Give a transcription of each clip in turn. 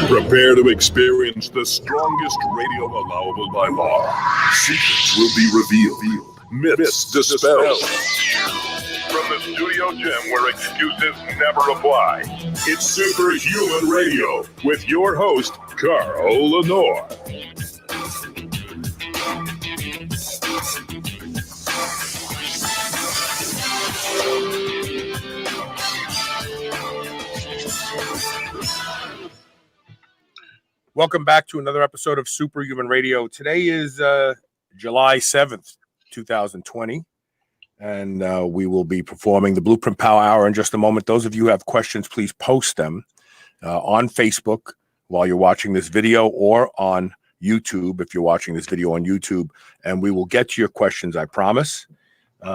Prepare to experience the strongest radio allowable by law. Secrets will be revealed. Myths dispelled. From the studio gym where excuses never apply, it's Superhuman Radio with your host, Carl Lenore. Welcome back to another episode of Superhuman Radio. Today is July 7th, 2020, and we will be performing the BluePrint Power Hour in just a moment. Those of you who have questions, please post them on Facebook while you're watching this video or on YouTube if you're watching this video on YouTube, and we will get to your questions, I promise.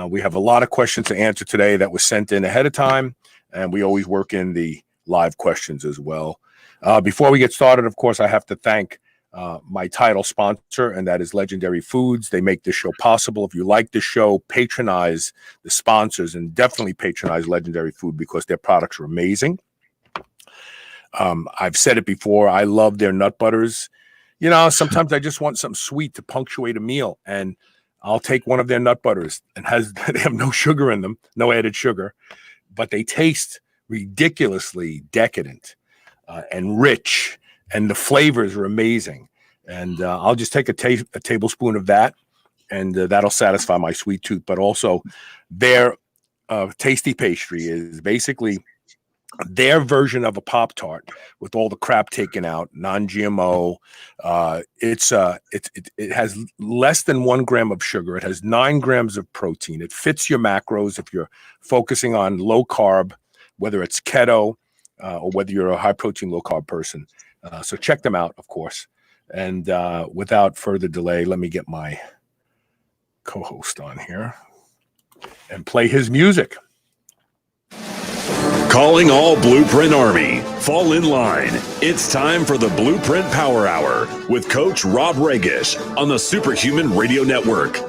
We have a lot of questions to answer today that was sent in ahead of time, and we always work in the live questions as well. Before we get started, of course, I have to thank my title sponsor, and that is Legendary Foods. They make this show possible. If you like this show, patronize the sponsors and definitely patronize Legendary Food because their products are amazing. I've said it before. I love their nut butters. You know, sometimes I just want something sweet to punctuate a meal, and I'll take one of their nut butters and they have no sugar in them, no added sugar, but they taste ridiculously decadent. And rich, and the flavors are amazing. And I'll just take a tablespoon of that, and that'll satisfy my sweet tooth. But also, their tasty pastry is basically their version of a Pop-Tart with all the crap taken out, non-GMO. It has less than 1 gram of sugar. It has 9 grams of protein. It fits your macros if you're focusing on low carb, whether it's keto, or whether you're a high protein, low carb person. So check them out, of course. And without further delay, let me get my co-host on here and play his music. Calling all BluePrint Army. Fall in line. It's time for the BluePrint Power Hour with Coach Rob Regish on the Superhuman Radio Network.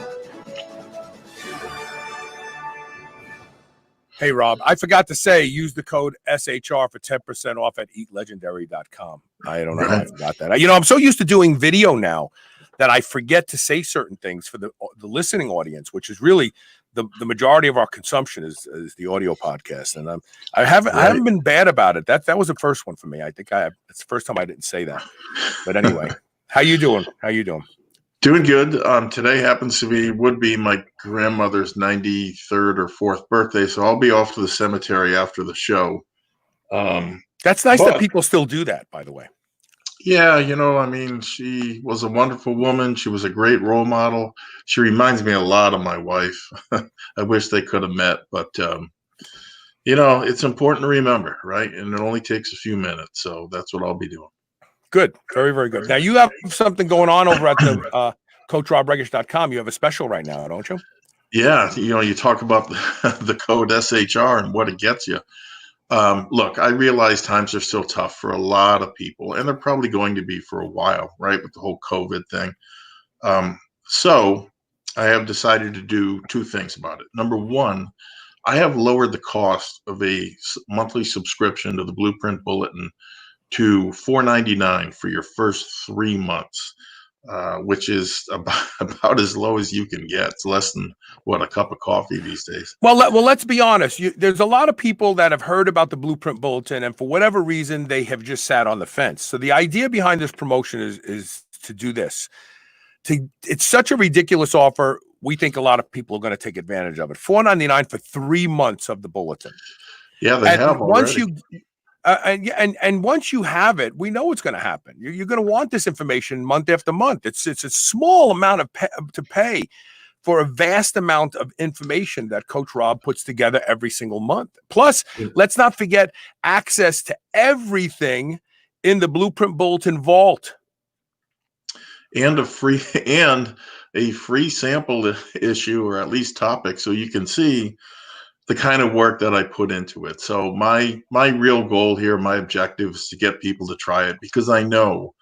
Hey, Rob, I forgot to say, use the code SHR for 10% off at eatlegendary.com. I don't know how I forgot that. You know, I'm so used to doing video now that I forget to say certain things for the listening audience, which is really the majority of our consumption is the audio podcast. And I haven't been bad about it. That was the first one for me. I think it's the first time I didn't say that. But anyway, how you doing? Doing good. Today would be my grandmother's 93rd or 4th birthday, so I'll be off to the cemetery after the show. That's nice that people still do that, by the way. Yeah, you know, I mean, she was a wonderful woman. She was a great role model. She reminds me a lot of my wife. I wish they could have met, but, you know, it's important to remember, right? And it only takes a few minutes, so that's what I'll be doing. Good. Very, very good. Now, you have something going on over at the CoachRobRegish.com. You have a special right now, don't you? Yeah. You know, you talk about the code SHR and what it gets you. Look, I realize times are still tough for a lot of people, and they're probably going to be for a while, right, with the whole COVID thing. So I have decided to do 2 things about it. Number one, I have lowered the cost of a monthly subscription to the BluePrint Bulletin to $4.99 for your first 3 months, which is about as low as you can get. It's less than a cup of coffee these days. Well, let's be honest. There's a lot of people that have heard about the BluePrint Bulletin, and for whatever reason, they have just sat on the fence. So the idea behind this promotion is to do this. It's such a ridiculous offer. We think a lot of people are going to take advantage of it. $4.99 for 3 months of the bulletin. Yeah, they have already. And once you have it, we know what's going to happen. You're going to want this information month after month. It's a small amount to pay for a vast amount of information that Coach Rob puts together every single month. Plus, let's not forget access to everything in the BluePrint Bulletin vault. And a free sample issue, or at least topic, so you can see the kind of work that I put into it. So my real goal here, my objective is to get people to try it, because I know,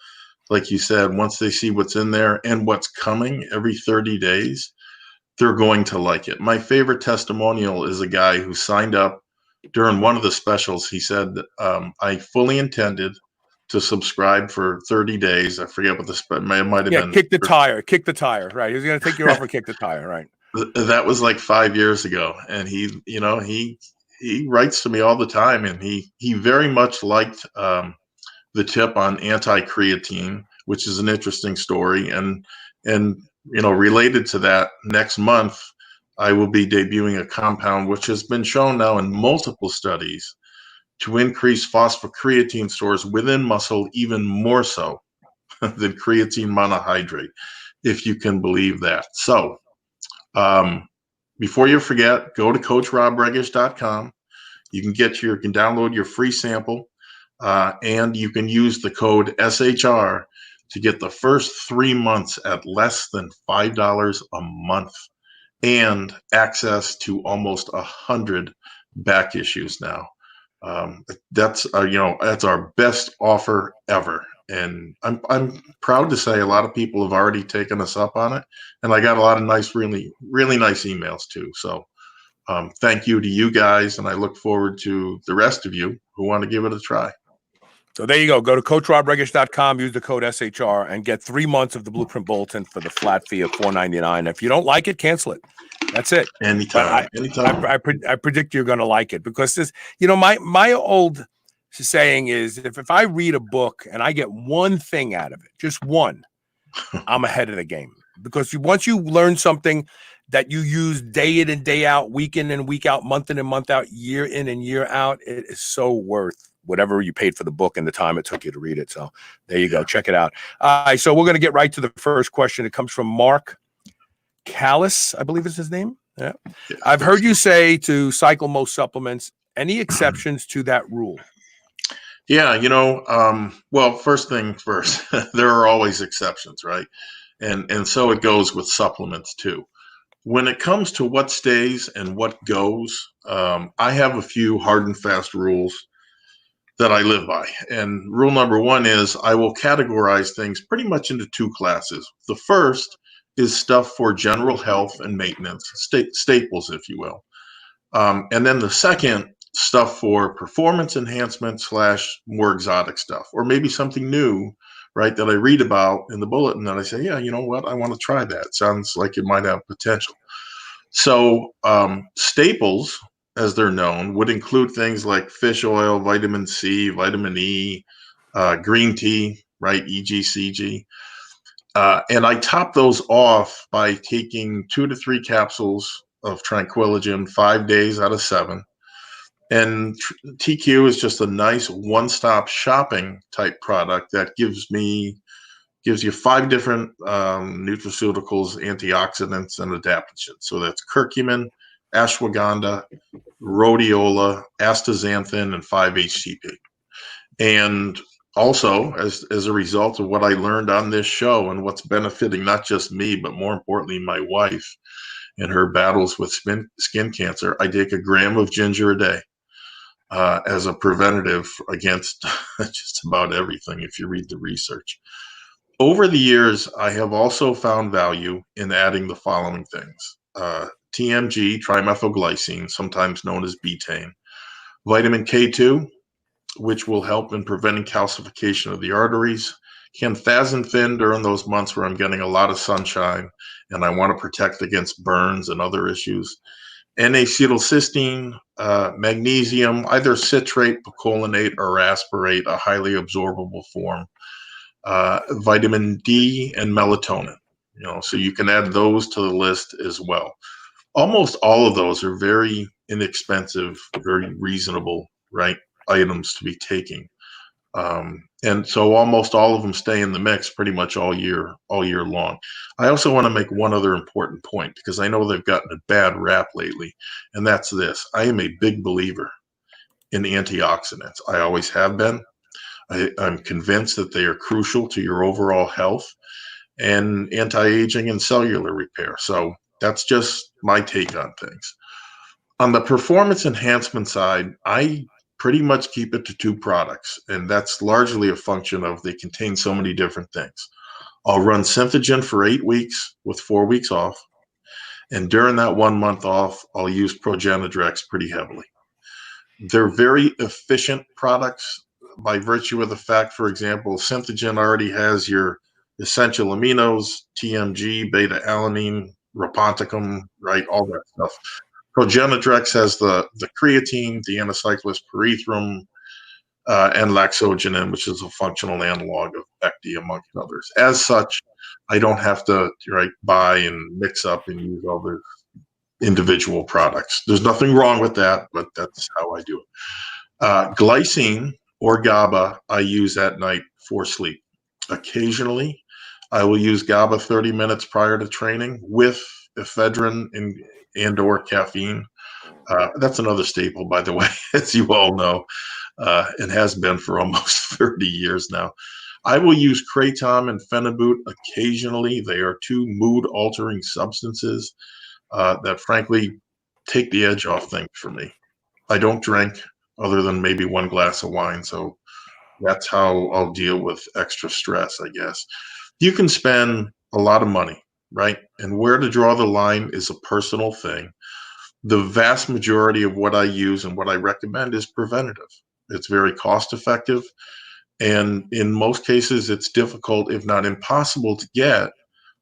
like you said, once they see what's in there and what's coming every 30 days, they're going to like it. My favorite testimonial is a guy who signed up during one of the specials, he said, I fully intended to subscribe for 30 days. I forget what it might have been. Kick the tire. Right. He was going to take your offer, kick the tire. Right. That was like 5 years ago. And he writes to me all the time, and he very much liked the tip on anti-creatine, which is an interesting story. And related to that, next month, I will be debuting a compound which has been shown now in multiple studies to increase phosphocreatine stores within muscle even more so than creatine monohydrate, if you can believe that. So before you forget, go to coachrobregish.com. You can download your free sample, and you can use the code SHR to get the first 3 months at less than $5 a month, and access to almost 100 back issues now. That's our best offer ever, and I'm proud to say a lot of people have already taken us up on it, and I got a lot of nice, really nice emails too. So thank you to you guys, and I look forward to the rest of you who want to give it a try. So there you go. Go to coachrobregish.com, use the code SHR, and get 3 months of the BluePrint Bulletin for the flat fee of $4.99. If you don't like it, cancel it. That's it. Anytime. I predict you're going to like it, because this, my old saying is, if I read a book and I get one thing out of it, just one, I'm ahead of the game. Because once you learn something that you use day in and day out, week in and week out, month in and month out, year in and year out, it is so worth whatever you paid for the book and the time it took you to read it. So there you go. Check it out. So we're going to get right to the first question. It comes from Mark Callis, I believe is his name. Yeah. I've heard you say to cycle most supplements. Any exceptions to that rule? Yeah, well, first thing first, there are always exceptions, right? And so it goes with supplements too. When it comes to what stays and what goes, I have a few hard and fast rules that I live by. And rule number one is I will categorize things pretty much into two classes. The first is stuff for general health and maintenance, staples, if you will. And then the second, stuff for performance enhancement / more exotic stuff, or maybe something new, right, that I read about in the bulletin that I say, yeah, you know what, I want to try that. Sounds like it might have potential. So staples, as they're known, would include things like fish oil, vitamin C, vitamin E, green tea, right, EGCG. And I top those off by taking 2 to 3 capsules of Tranquilligen 5 days out of 7. And TQ is just a nice one-stop shopping type product that gives you 5 different nutraceuticals, antioxidants, and adaptogens. So that's curcumin, ashwagandha, rhodiola, astaxanthin, and 5-HTP. And also, as a result of what I learned on this show and what's benefiting not just me, but more importantly, my wife in her battles with skin cancer, I take 1 gram of ginger a day as a preventative against just about everything, if you read the research. Over the years, I have also found value in adding the following things. TMG, trimethylglycine, sometimes known as betaine, vitamin K2, which will help in preventing calcification of the arteries, canthazintin during those months where I'm getting a lot of sunshine and I want to protect against burns and other issues, N-acetylcysteine, magnesium, either citrate, picolinate, or asparate, a highly absorbable form, vitamin D, and melatonin. So you can add those to the list as well. Almost all of those are very inexpensive, very reasonable, right, items to be taking. And so almost all of them stay in the mix pretty much all year long. I also want to make one other important point, because I know they've gotten a bad rap lately, and that's this. I am a big believer in antioxidants. I always have been. I'm convinced that they are crucial to your overall health and anti-aging and cellular repair. So that's just my take on things. On the performance enhancement side, I pretty much keep it to 2 products, and that's largely a function of they contain so many different things. I'll run Synthogen for 8 weeks with 4 weeks off, and during that 1 month off, I'll use Progenadrex pretty heavily. They're very efficient products by virtue of the fact, for example, Synthogen already has your essential aminos, TMG, beta alanine, Raponticum, right? All that stuff. Progenadrex has the creatine, the anacyclus perethrum, and laxogenin, which is a functional analog of Becti, amongst others. As such, I don't have to buy and mix up and use all the individual products. There's nothing wrong with that, but that's how I do it. Glycine or GABA I use at night for sleep. Occasionally, I will use GABA 30 minutes prior to training with ephedrine and or caffeine. That's another staple, by the way, as you all know, and has been for almost 30 years now. I will use kratom and phenibut occasionally. They are two mood-altering substances that, frankly, take the edge off things for me. I don't drink other than maybe one glass of wine, so that's how I'll deal with extra stress, I guess. You can spend a lot of money, right? And where to draw the line is a personal thing. The vast majority of what I use and what I recommend is preventative. It's very cost effective. And in most cases, it's difficult, if not impossible, to get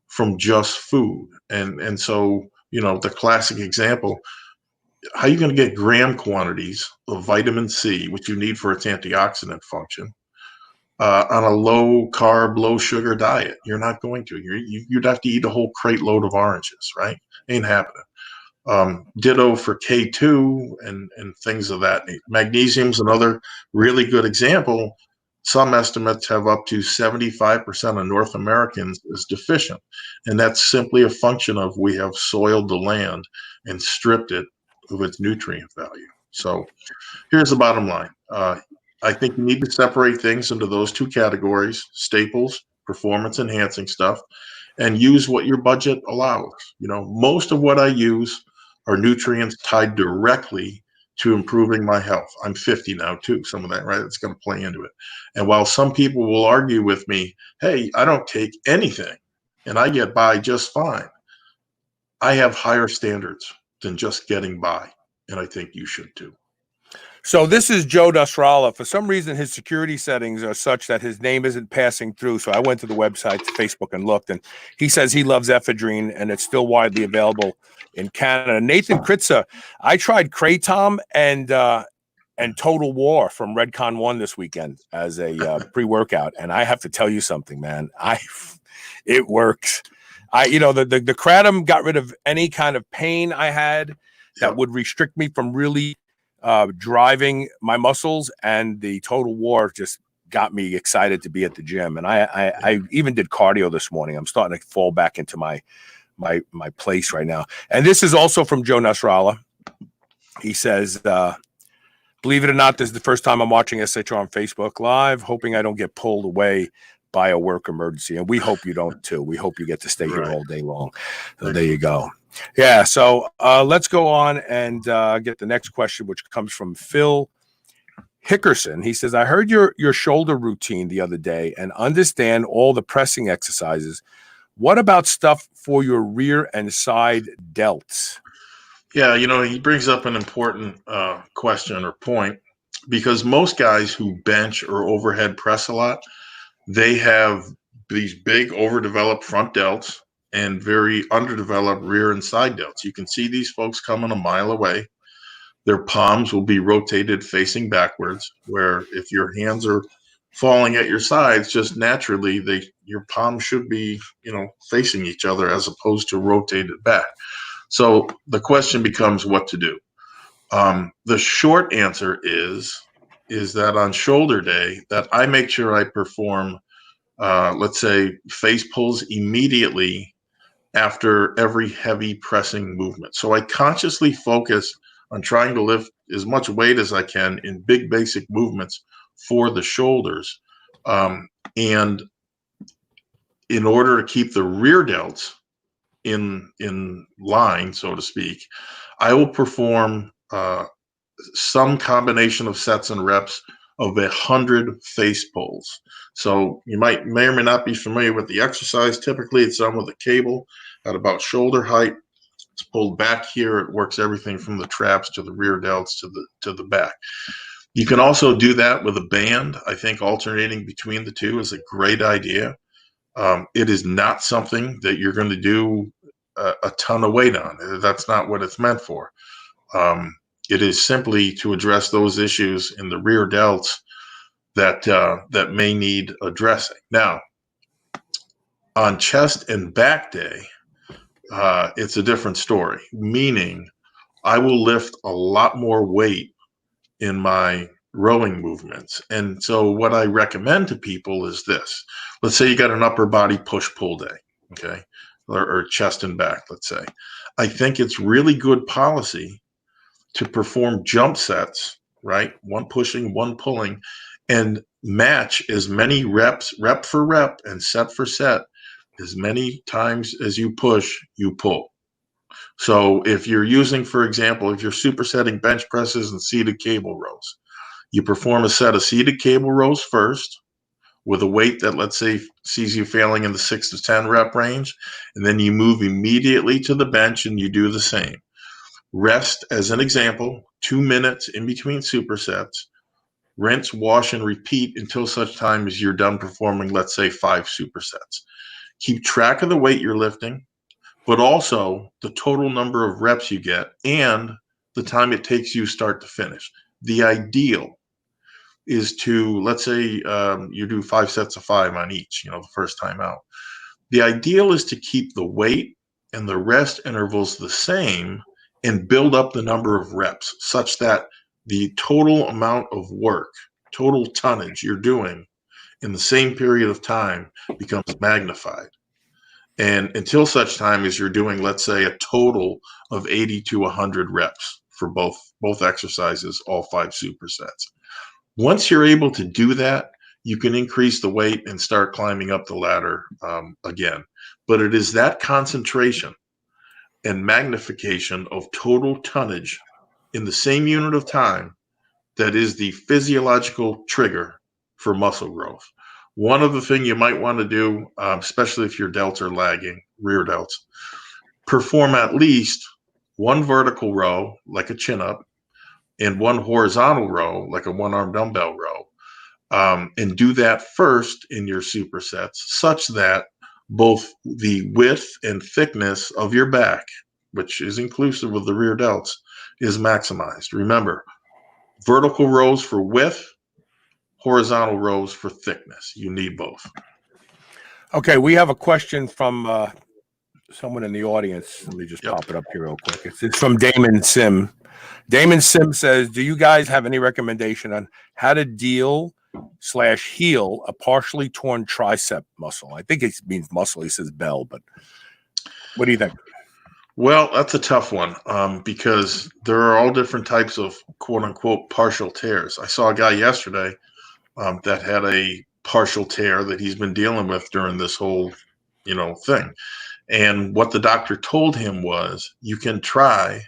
from just food. And so, the classic example, how are you going to get gram quantities of vitamin C, which you need for its antioxidant function, on a low carb, low sugar diet? You're not going to. You'd have to eat a whole crate load of oranges, right? Ain't happening. Ditto for K2 and things of that nature. Magnesium's another really good example. Some estimates have up to 75% of North Americans is deficient. And that's simply a function of we have soiled the land and stripped it of its nutrient value. So here's the bottom line. I think you need to separate things into those two categories: staples, performance enhancing stuff, and use what your budget allows. Most of what I use are nutrients tied directly to improving my health. I'm 50 now too, some of that, right? It's going to play into it. And while some people will argue with me, hey, I don't take anything and I get by just fine, I have higher standards than just getting by. And I think you should too. So this is Joe Nasrallah. For some reason, his security settings are such that his name isn't passing through. So I went to the website, to Facebook, and looked, and he says he loves ephedrine, and it's still widely available in Canada. Nathan Kritza, I tried Kratom and Total War from Redcon 1 this weekend as a pre-workout, and I have to tell you something, man. It works. The Kratom got rid of any kind of pain I had that would restrict me from really driving my muscles, and the Total War just got me excited to be at the gym. And I even did cardio this morning. I'm starting to fall back into my place right now. And this is also from Joe Nasrallah. He says, believe it or not, this is the first time I'm watching SHR on Facebook Live, hoping I don't get pulled away by a work emergency. And we hope you don't too. We hope you get to stay here all day long. So there you go. Yeah, so let's go on and get the next question, which comes from Phil Hickerson. He says, I heard your shoulder routine the other day and understand all the pressing exercises. What about stuff for your rear and side delts? Yeah, he brings up an important question or point, because most guys who bench or overhead press a lot, they have these big overdeveloped front delts and very underdeveloped rear and side delts. You can see these folks coming a mile away. Their palms will be rotated facing backwards, where if your hands are falling at your sides, just naturally, your palms should be, facing each other as opposed to rotated back. So the question becomes what to do. The short answer is that on shoulder day, that I make sure I perform, let's say, face pulls immediately after every heavy pressing movement. So I consciously focus on trying to lift as much weight as I can in big basic movements for the shoulders. And in order to keep the rear delts in line, so to speak, I will perform some combination of sets and reps of 100 face pulls. So you may or may not be familiar with the exercise. Typically, it's done with a cable at about shoulder height. It's pulled back here. It works everything from the traps to the rear delts to the back. You can also do that with a band. I think alternating between the two is a great idea. It is not something that you're going to do a ton of weight on. That's not what it's meant for. It is simply to address those issues in the rear delts that may need addressing. Now, on chest and back day, it's a different story, meaning I will lift a lot more weight in my rowing movements. And so what I recommend to people is this. Let's say you got an upper body push-pull day, okay, or chest and back, let's say. I think it's really good policy to perform jump sets, right? One pushing, one pulling, and match as many reps, rep for rep and set for set, as many times as you push, you pull. So if you're using, for example, if you're supersetting bench presses and seated cable rows, you perform a set of seated cable rows first with a weight that, let's say, sees you failing in the 6 to 10 rep range, and then you move immediately to the bench and you do the same. Rest, as an example, 2 minutes in between supersets. Rinse, wash, and repeat until such time as you're done performing, let's say, 5 supersets. Keep track of the weight you're lifting, but also the total number of reps you get and the time it takes you start to finish. The ideal is to, let's say you do 5 sets of 5 on each, the first time out. The ideal is to keep the weight and the rest intervals the same and build up the number of reps such that the total amount of work, total tonnage you're doing in the same period of time becomes magnified. And until such time as you're doing, let's say, a total of 80 to 100 reps for both exercises, all 5 supersets. Once you're able to do that, you can increase the weight and start climbing up the ladder again. But it is that concentration and magnification of total tonnage in the same unit of time that is the physiological trigger for muscle growth. One other thing you might want to do, especially if your delts are lagging, rear delts, perform at least one vertical row, like a chin-up, and one horizontal row, like a one-arm dumbbell row, and do that first in your supersets, such that both the width and thickness of your back, which is inclusive of the rear delts, is maximized. Remember, vertical rows for width, horizontal rows for thickness. You need both. Okay, we have a question from someone in the audience. Let me just pop it up here real quick. It's from Damon Sim. Damon Sim says, do you guys have any recommendation on how to deal/heal a partially torn tricep muscle? I think it means muscle. He says bell, but what do you think? Well, that's a tough one because there are all different types of quote unquote partial tears. I saw a guy yesterday that had a partial tear that he's been dealing with during this whole, thing. And what the doctor told him was, you can try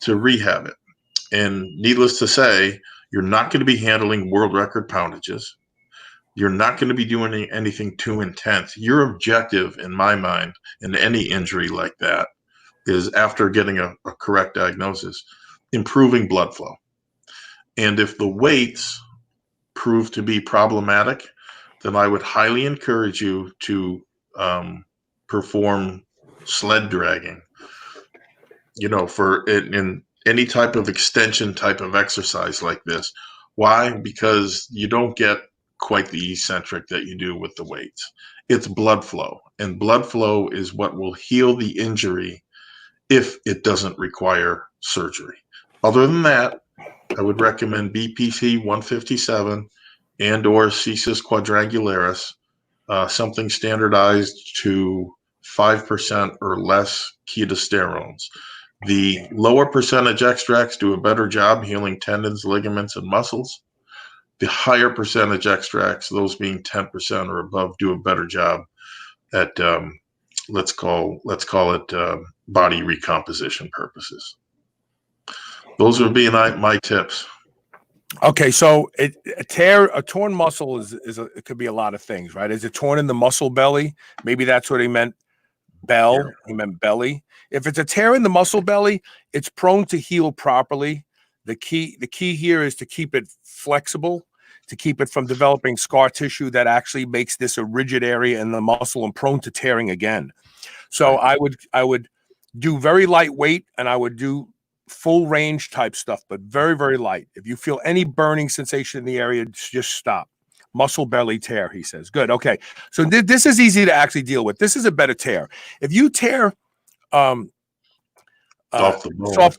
to rehab it. And needless to say, you're not going to be handling world record poundages. You're not going to be doing anything too intense. Your objective, in my mind, in any injury like that, is, after getting a correct diagnosis, improving blood flow. And if the weights prove to be problematic, then I would highly encourage you to perform sled dragging, for it in any type of extension type of exercise like this. Why? Because you don't get quite the eccentric that you do with the weights. It's blood flow, and blood flow is what will heal the injury if it doesn't require surgery. Other than that, I would recommend BPC 157 and or Cesis quadrangularis, something standardized to 5% or less ketosterones. The lower percentage extracts do a better job healing tendons, ligaments, and muscles. The higher percentage extracts, those being 10% or above, do a better job at let's call it body recomposition purposes. Those would be my tips. Okay, so a torn muscle is it could be a lot of things, right? Is it torn in the muscle belly? Maybe that's what he meant Bell, he meant belly. If it's a tear in the muscle belly, it's prone to heal properly. The key here is to keep it flexible, to keep it from developing scar tissue that actually makes this a rigid area in the muscle and prone to tearing again. So I would do very lightweight, and I would do full range type stuff, but very, very light. If you feel any burning sensation in the area, just stop. Muscle belly tear, he says. Good. Okay. So this is easy to actually deal with. This is a better tear. If you tear soft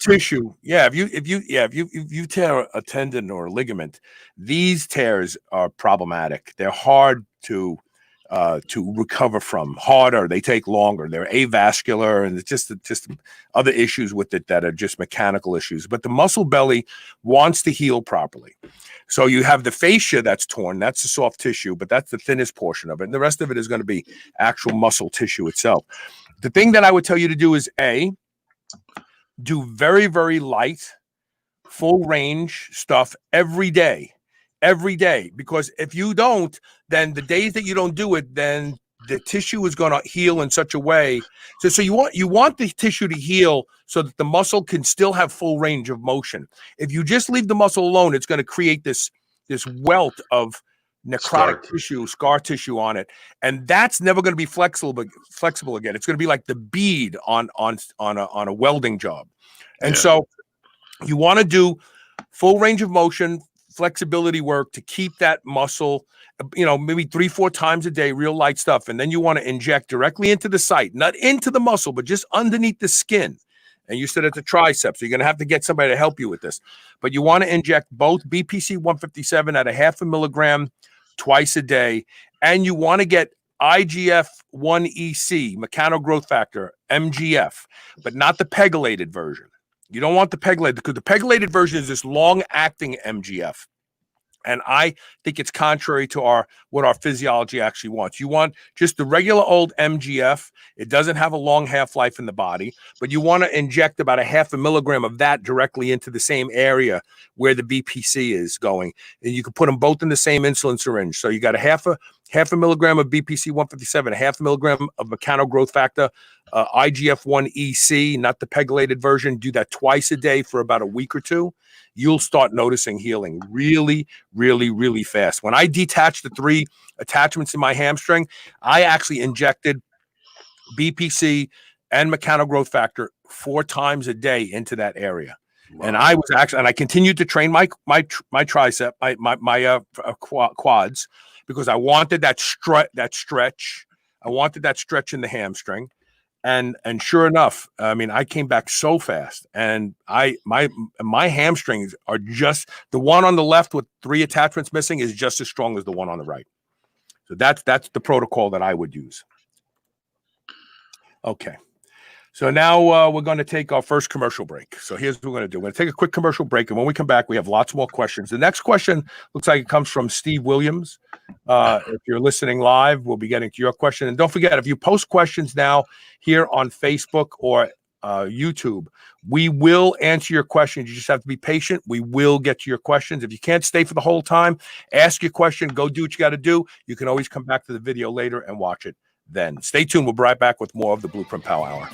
tissue, if you tear a tendon or a ligament, these tears are problematic. They're hard to recover from. Harder, they take longer. They're avascular, and it's just other issues with it that are just mechanical issues. But the muscle belly wants to heal properly. So you have the fascia that's torn. That's the soft tissue, but that's the thinnest portion of it. And the rest of it is going to be actual muscle tissue itself. The thing that I would tell you to do is do very, very light, full range stuff every day, because if you don't, then the days that you don't do it, then the tissue is going to heal in such a way. So you want the tissue to heal so that the muscle can still have full range of motion. If you just leave the muscle alone, it's going to create this welt of necrotic tissue, scar tissue on it, and that's never going to be flexible again. It's going to be like the bead on a welding job. And so you want to do full range of motion, flexibility work to keep that muscle, maybe 3-4 times a day, real light stuff. And then you want to inject directly into the site, not into the muscle, but just underneath the skin. And you said it's a tricep, so you're going to have to get somebody to help you with this. But you want to inject both BPC 157 at 0.5 milligram twice a day. And you want to get IGF-1EC, mechanical growth factor, MGF, but not the pegylated version. You don't want the pegylated, because the pegylated version is this long-acting MGF. And I think it's contrary to what our physiology actually wants. You want just the regular old MGF. It doesn't have a long half-life in the body, but you want to inject about 0.5 milligram of that directly into the same area where the BPC is going. And you can put them both in the same insulin syringe. So you got 0.5 milligram of BPC 157, 0.5 milligram of mechanical growth factor, IGF-1EC, not the pegylated version. Do that twice a day for about a week or two. You'll start noticing healing really, really, really fast. When I detached the 3 attachments in my hamstring, I actually injected BPC and mechanical growth factor 4 times a day into that area. Wow. And I continued to train my tricep, my quads, because I wanted that stretch. I wanted that stretch in the hamstring. And sure enough, I mean, I came back so fast, and my hamstrings are just, the one on the left with 3 attachments missing is just as strong as the one on the right. So that's the protocol that I would use. Okay. So now we're going to take our first commercial break. So here's what we're going to do. We're going to take a quick commercial break, and when we come back, we have lots more questions. The next question looks like it comes from Steve Williams. If you're listening live, we'll be getting to your question. And don't forget, if you post questions now here on Facebook or YouTube, we will answer your questions. You just have to be patient. We will get to your questions. If you can't stay for the whole time, ask your question. Go do what you got to do. You can always come back to the video later and watch it then. Stay tuned. We'll be right back with more of the BluePrint Power Hour.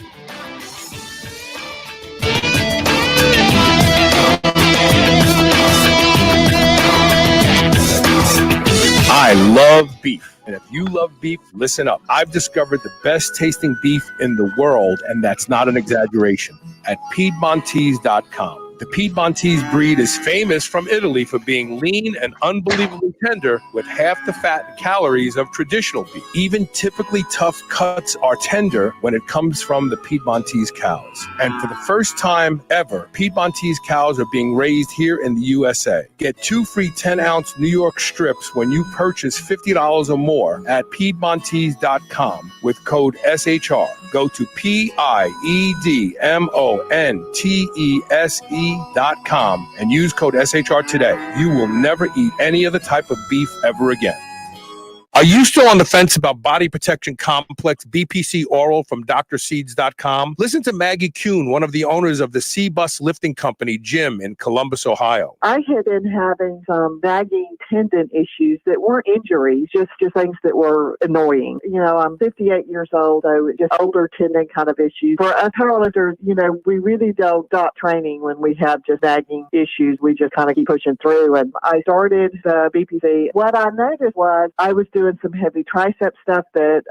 I love beef. And if you love beef, listen up. I've discovered the best tasting beef in the world, and that's not an exaggeration, at Piedmontese.com. The Piedmontese breed is famous from Italy for being lean and unbelievably tender with half the fat and calories of traditional beef. Even typically tough cuts are tender when it comes from the Piedmontese cows. And for the first time ever, Piedmontese cows are being raised here in the USA. Get 2 free 10-ounce New York strips when you purchase $50 or more at Piedmontese.com with code SHR. Go to Piedmontese.com and use code SHR today. You will never eat any other type of beef ever again. Are you still on the fence about body protection complex BPC Oral from drseeds.com? Listen to Maggie Kuhn, one of the owners of the C-Bus Lifting Company gym in Columbus, Ohio. I had been having some nagging tendon issues that weren't injuries, just things that were annoying. I'm 58 years old, so just older tendon kind of issues. For us powerlifters, we really don't stop training when we have just nagging issues. We just kind of keep pushing through. And I started the BPC. What I noticed was I was doing some heavy tricep stuff that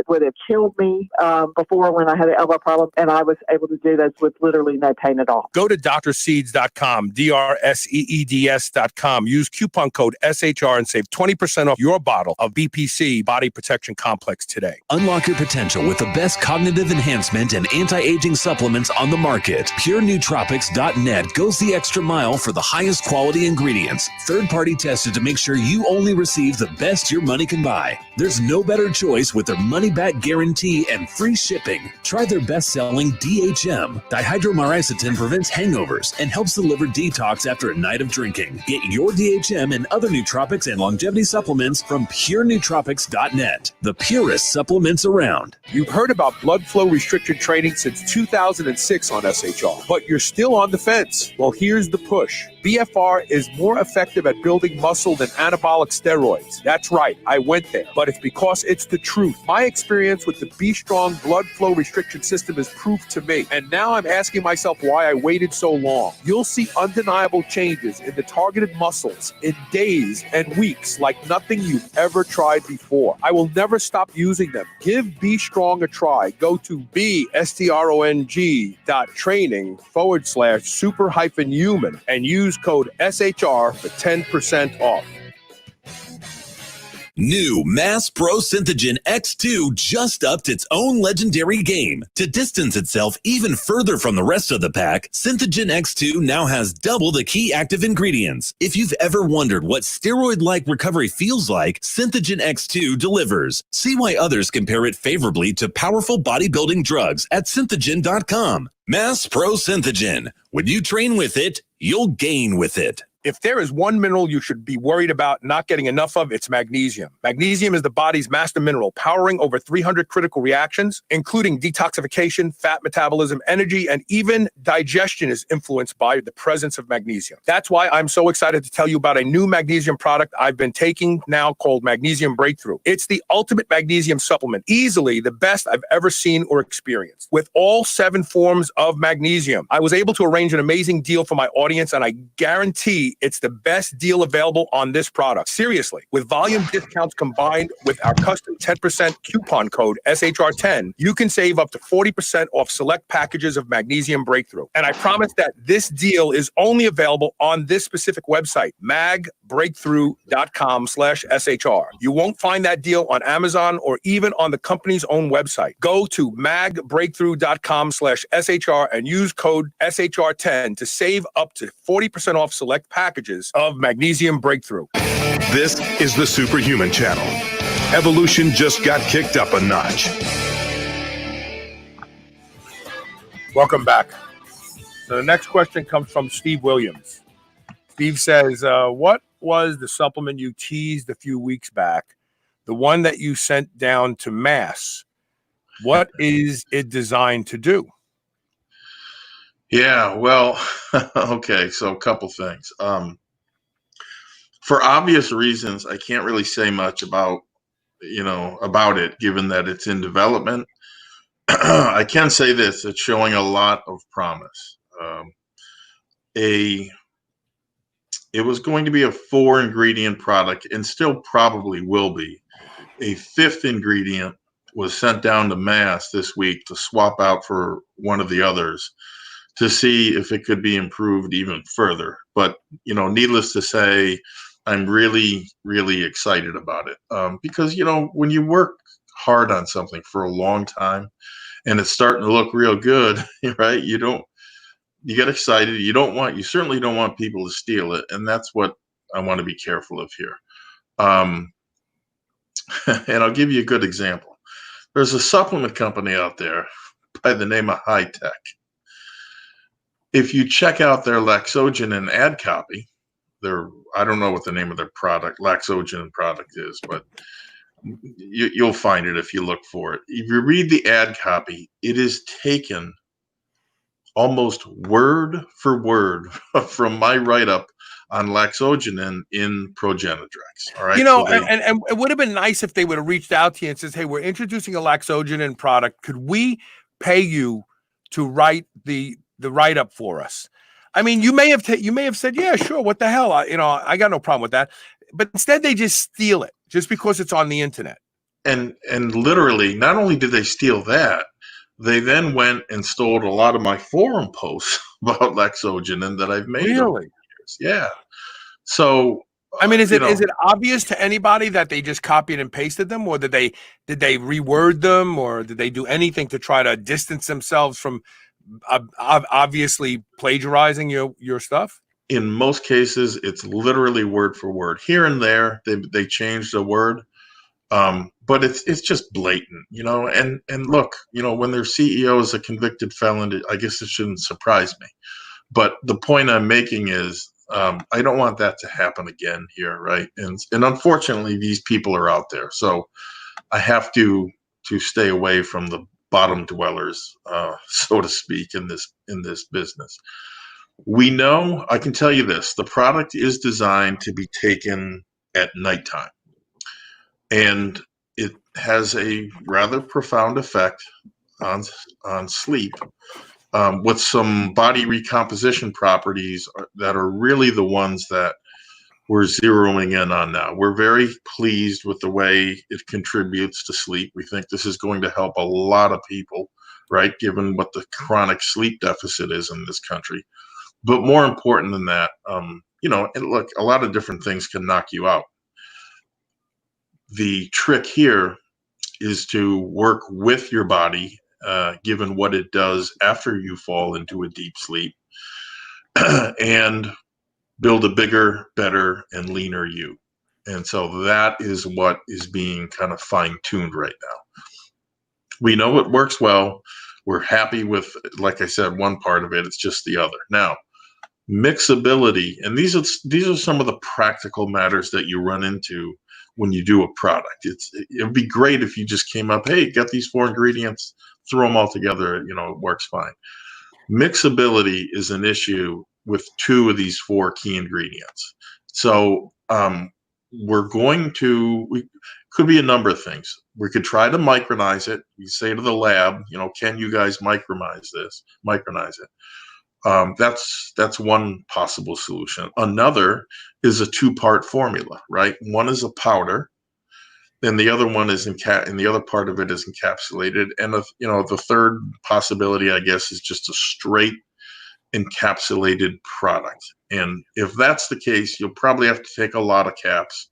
would have killed me before when I had an elbow problem, and I was able to do this with literally no pain at all. Go to drseeds.com, drseeds.com. Use coupon code SHR and save 20% off your bottle of BPC Body Protection Complex today. Unlock your potential with the best cognitive enhancement and anti-aging supplements on the market. PureNootropics.net goes the extra mile for the highest quality ingredients, third-party tested to make sure you only receive the best your money can buy. There's no better choice with their money-back guarantee and free shipping. Try their best-selling DHM. Dihydromyricetin prevents hangovers and helps deliver detox after a night of drinking. Get your DHM and other nootropics and longevity supplements from PureNootropics.net, the purest supplements around. You've heard about blood flow restricted training since 2006 on SHR, but you're still on the fence. Well, here's the push. BFR is more effective at building muscle than anabolic steroids. That's right, I went there, but it's because it's the truth. My experience with the Be Strong blood flow restriction system is proof to me, and now I'm asking myself why I waited so long. You'll see undeniable changes in the targeted muscles in days and weeks like nothing you've ever tried before. I will never stop using them. Give Be Strong a try. Go to BStrong.training/super-human and use code SHR for 10% off. New Mass Pro Synthogen X2 just upped its own legendary game. To distance itself even further from the rest of the pack, Synthogen X2 now has double the key active ingredients. If you've ever wondered what steroid-like recovery feels like, Synthogen X2 delivers. See why others compare it favorably to powerful bodybuilding drugs at synthogen.com. Mass Pro Synthogen. When you train with it, you'll gain with it. If there is one mineral you should be worried about not getting enough of, it's magnesium. Magnesium is the body's master mineral, powering over 300 critical reactions, including detoxification, fat metabolism, energy, and even digestion is influenced by the presence of magnesium. That's why I'm so excited to tell you about a new magnesium product I've been taking now called Magnesium Breakthrough. It's the ultimate magnesium supplement, easily the best I've ever seen or experienced. With all 7 forms of magnesium, I was able to arrange an amazing deal for my audience, and I guarantee it's the best deal available on this product. Seriously, with volume discounts combined with our custom 10% coupon code SHR10, you can save up to 40% off select packages of Magnesium Breakthrough. And I promise that this deal is only available on this specific website, magbreakthrough.com/SHR. You won't find that deal on Amazon or even on the company's own website. Go to magbreakthrough.com/SHR and use code SHR10 to save up to 40% off select packages of Magnesium Breakthrough. This is the Superhuman Channel. Evolution just got kicked up a notch. Welcome back. So the next question comes from Steve Williams. Steve says, what was the supplement you teased a few weeks back? The one that you sent down to Mass. What is it designed to do? Yeah, well, okay, so a couple things. For obvious reasons, I can't really say much about it, given that it's in development. I can say this, it's showing a lot of promise. It was going to be a 4-ingredient product and still probably will be. A 5th ingredient was sent down to Mass this week to swap out for one of the others, to see if it could be improved even further. But, needless to say, I'm really, really excited about it. Because, when you work hard on something for a long time and it's starting to look real good, right? You get excited. You certainly don't want people to steal it. And that's what I want to be careful of here. And I'll give you a good example. There's a supplement company out there by the name of High Tech. If you check out their Laxogenin ad copy, I don't know what the name of their Laxogenin product is, but You'll find it if you look for it. If you read the ad copy, it is taken almost word for word from my write-up on Laxogenin in Progenitrex. All right. So And it would have been nice if they would have reached out to you and says, "Hey, we're introducing a Laxogenin product. Could we pay you to write the write-up for us?" I mean, you may have said, "Yeah, sure. What the hell? I got no problem with that." But instead, they just steal it just because it's on the internet. And literally, not only did they steal that, they then went and stole a lot of my forum posts about Laxogenin that I've made over the years. Yeah. So I mean, is it obvious to anybody that they just copied and pasted them, or did they reword them, or did they do anything to try to distance themselves from obviously plagiarizing your stuff? In most cases, it's literally word for word. Here and there, they changed a word, but it's just blatant, And look, when their CEO is a convicted felon, I guess it shouldn't surprise me. But the point I'm making is, I don't want that to happen again here, right? And unfortunately, these people are out there, so I have to stay away from the bottom dwellers, so to speak, in this business. We know, I can tell you this: the product is designed to be taken at nighttime, and it has a rather profound effect on sleep. With some body recomposition properties that are really the ones that we're zeroing in on now. We're very pleased with the way it contributes to sleep. We think this is going to help a lot of people, right, given what the chronic sleep deficit is in this country. But more important than that, and look, a lot of different things can knock you out. The trick here is to work with your body, given what it does after you fall into a deep sleep, and build a bigger, better, and leaner you. And so that is what is being kind of fine-tuned right now. We know it works well. We're happy with, like I said, one part of it. It's just the other. Now, mixability, and these are some of the practical matters that you run into when you do a product. It'd be great if you just came up, hey, got these 4 ingredients, throw them all together, it works fine. Mixability is an issue with 2 of these 4 key ingredients. So we could be a number of things. We could try to micronize it. You say to the lab, can you guys micronize it? That's one possible solution. Another is a 2-part formula, right? One is a powder, and the other one is and the other part of it is encapsulated. And the third possibility, I guess, is just a straight encapsulated product. And if that's the case, you'll probably have to take a lot of caps,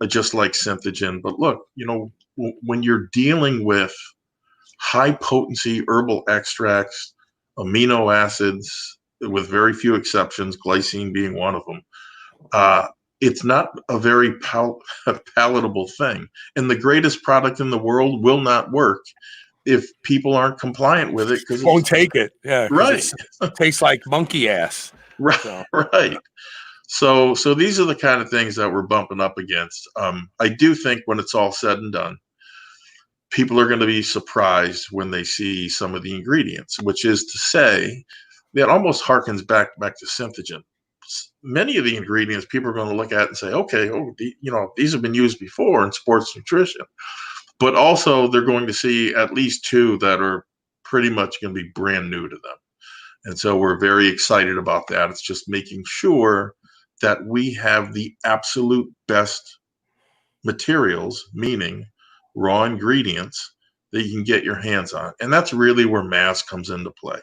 just like Synthogen. But look, when you're dealing with high potency herbal extracts, amino acids, with very few exceptions, glycine being one of them, it's not a very palatable thing. And the greatest product in the world will not work if people aren't compliant with it, because won't take it. Yeah, right. It tastes like monkey ass. Right, so. Right. So these are the kind of things that we're bumping up against. I do think when it's all said and done, people are going to be surprised when they see some of the ingredients, which is to say, that almost harkens back to Synthogen. Many of the ingredients people are going to look at and say, okay, these have been used before in sports nutrition. But also they're going to see at least 2 that are pretty much going to be brand new to them. And so we're very excited about that. It's just making sure that we have the absolute best materials, meaning raw ingredients, that you can get your hands on. And that's really where Maz comes into play.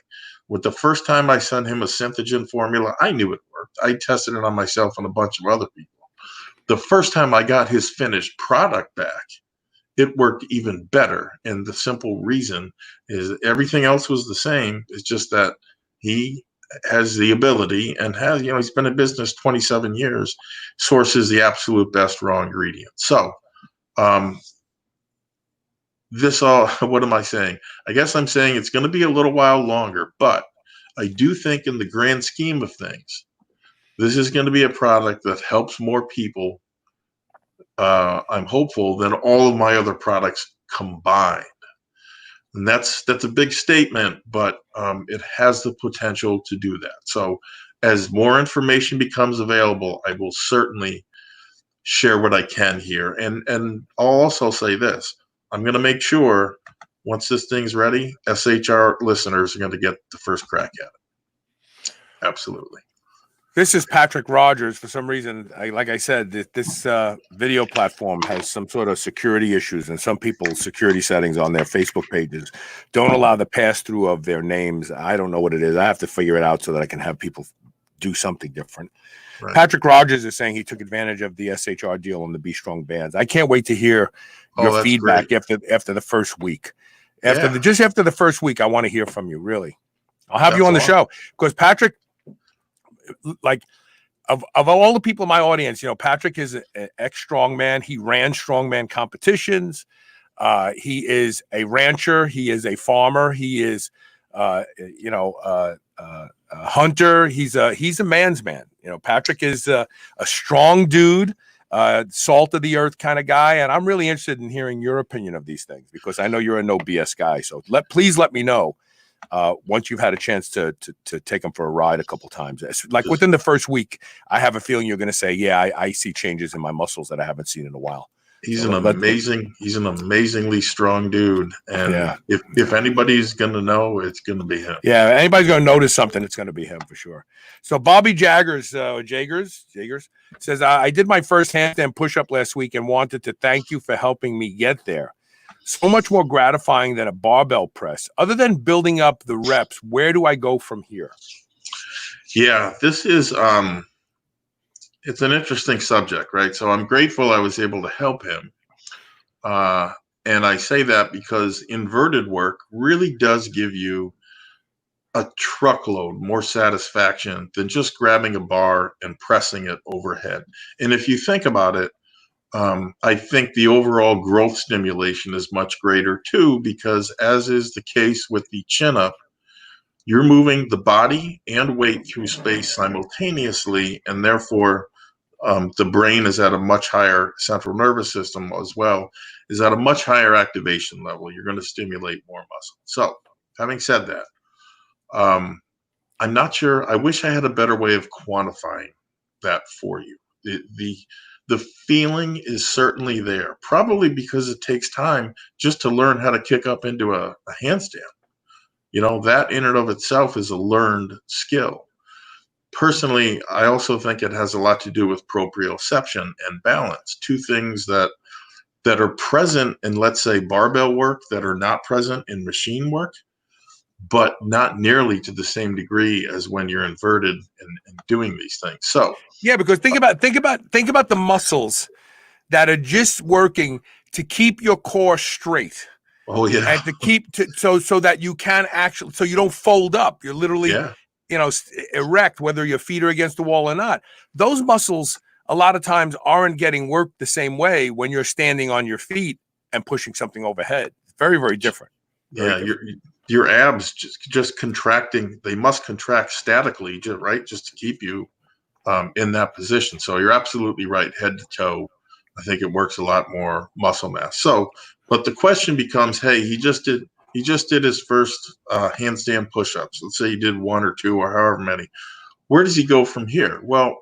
With the first time I sent him a Synthogen formula, I knew it worked. I tested it on myself and a bunch of other people. The first time I got his finished product back, it worked even better. And the simple reason is everything else was the same. It's just that he has the ability and he's been in business 27 years, sources the absolute best raw ingredients. So what am I saying? I guess I'm saying it's going to be a little while longer, but I do think in the grand scheme of things, this is going to be a product that helps more people I'm hopeful than all of my other products combined. And that's a big statement, but it has the potential to do that. So as more information becomes available, I will certainly share what I can here. And I'll also say this. I'm going to make sure once this thing's ready, SHR listeners are going to get the first crack at it. Absolutely. This is Patrick Rogers. For some reason, like I said, this video platform has some sort of security issues, and some people's security settings on their Facebook pages don't allow the pass-through of their names. I don't know what it is. I have to figure it out so that I can have people do something different. Right. Patrick Rogers is saying he took advantage of the SHR deal on the Be Strong bands. I can't wait to hear your feedback after the first week. Just after the first week, I want to hear from you. Really, I'll have you on the show because Patrick. Like of all the people in my audience, Patrick is an ex-strongman. He ran strongman competitions. He is a rancher. He is a farmer. He is, a hunter. He's a man's man. Patrick is a strong dude, salt of the earth kind of guy. And I'm really interested in hearing your opinion of these things because I know you're a no BS guy. So please let me know. Once you've had a chance to take them for a ride a couple times, like within the first week, I have a feeling you're going to say, "Yeah, I see changes in my muscles that I haven't seen in a while." He's an amazingly strong dude, and if anybody's going to know, it's going to be him. Yeah, anybody's going to notice something, it's going to be him for sure. So Bobby Jagers says, "I did my first handstand push-up last week and wanted to thank you for helping me get there. So much more gratifying than a barbell press. Other than building up the reps, where do I go from here?" Yeah, this is it's an interesting subject, right? So I'm grateful I was able to help him. And I say that because inverted work really does give you a truckload more satisfaction than just grabbing a bar and pressing it overhead. And if you think about it, I think the overall growth stimulation is much greater too, because as is the case with the chin up, you're moving the body and weight through space simultaneously, and therefore the brain is at a much higher central nervous system as well, is at a much higher activation level. You're going to stimulate more muscle. So having said that, I'm not sure. I wish I had a better way of quantifying that for you. The feeling is certainly there, probably because it takes time just to learn how to kick up into a handstand. That in and of itself is a learned skill. Personally, I also think it has a lot to do with proprioception and balance, two things that are present in, let's say, barbell work that are not present in machine work, but not nearly to the same degree as when you're inverted and doing these things. So yeah, because think about the muscles that are just working to keep your core straight. Oh yeah, and to keep so that you can actually, so you don't fold up. You're literally erect, whether your feet are against the wall or not. Those muscles a lot of times aren't getting worked the same way when you're standing on your feet and pushing something overhead. It's very, very different. Your abs just contracting. They must contract statically, just to keep you in that position. So you're absolutely right, head to toe. I think it works a lot more muscle mass. So, but the question becomes, hey, he just did his first handstand push-ups. Let's say he did one or two or however many. Where does he go from here? Well,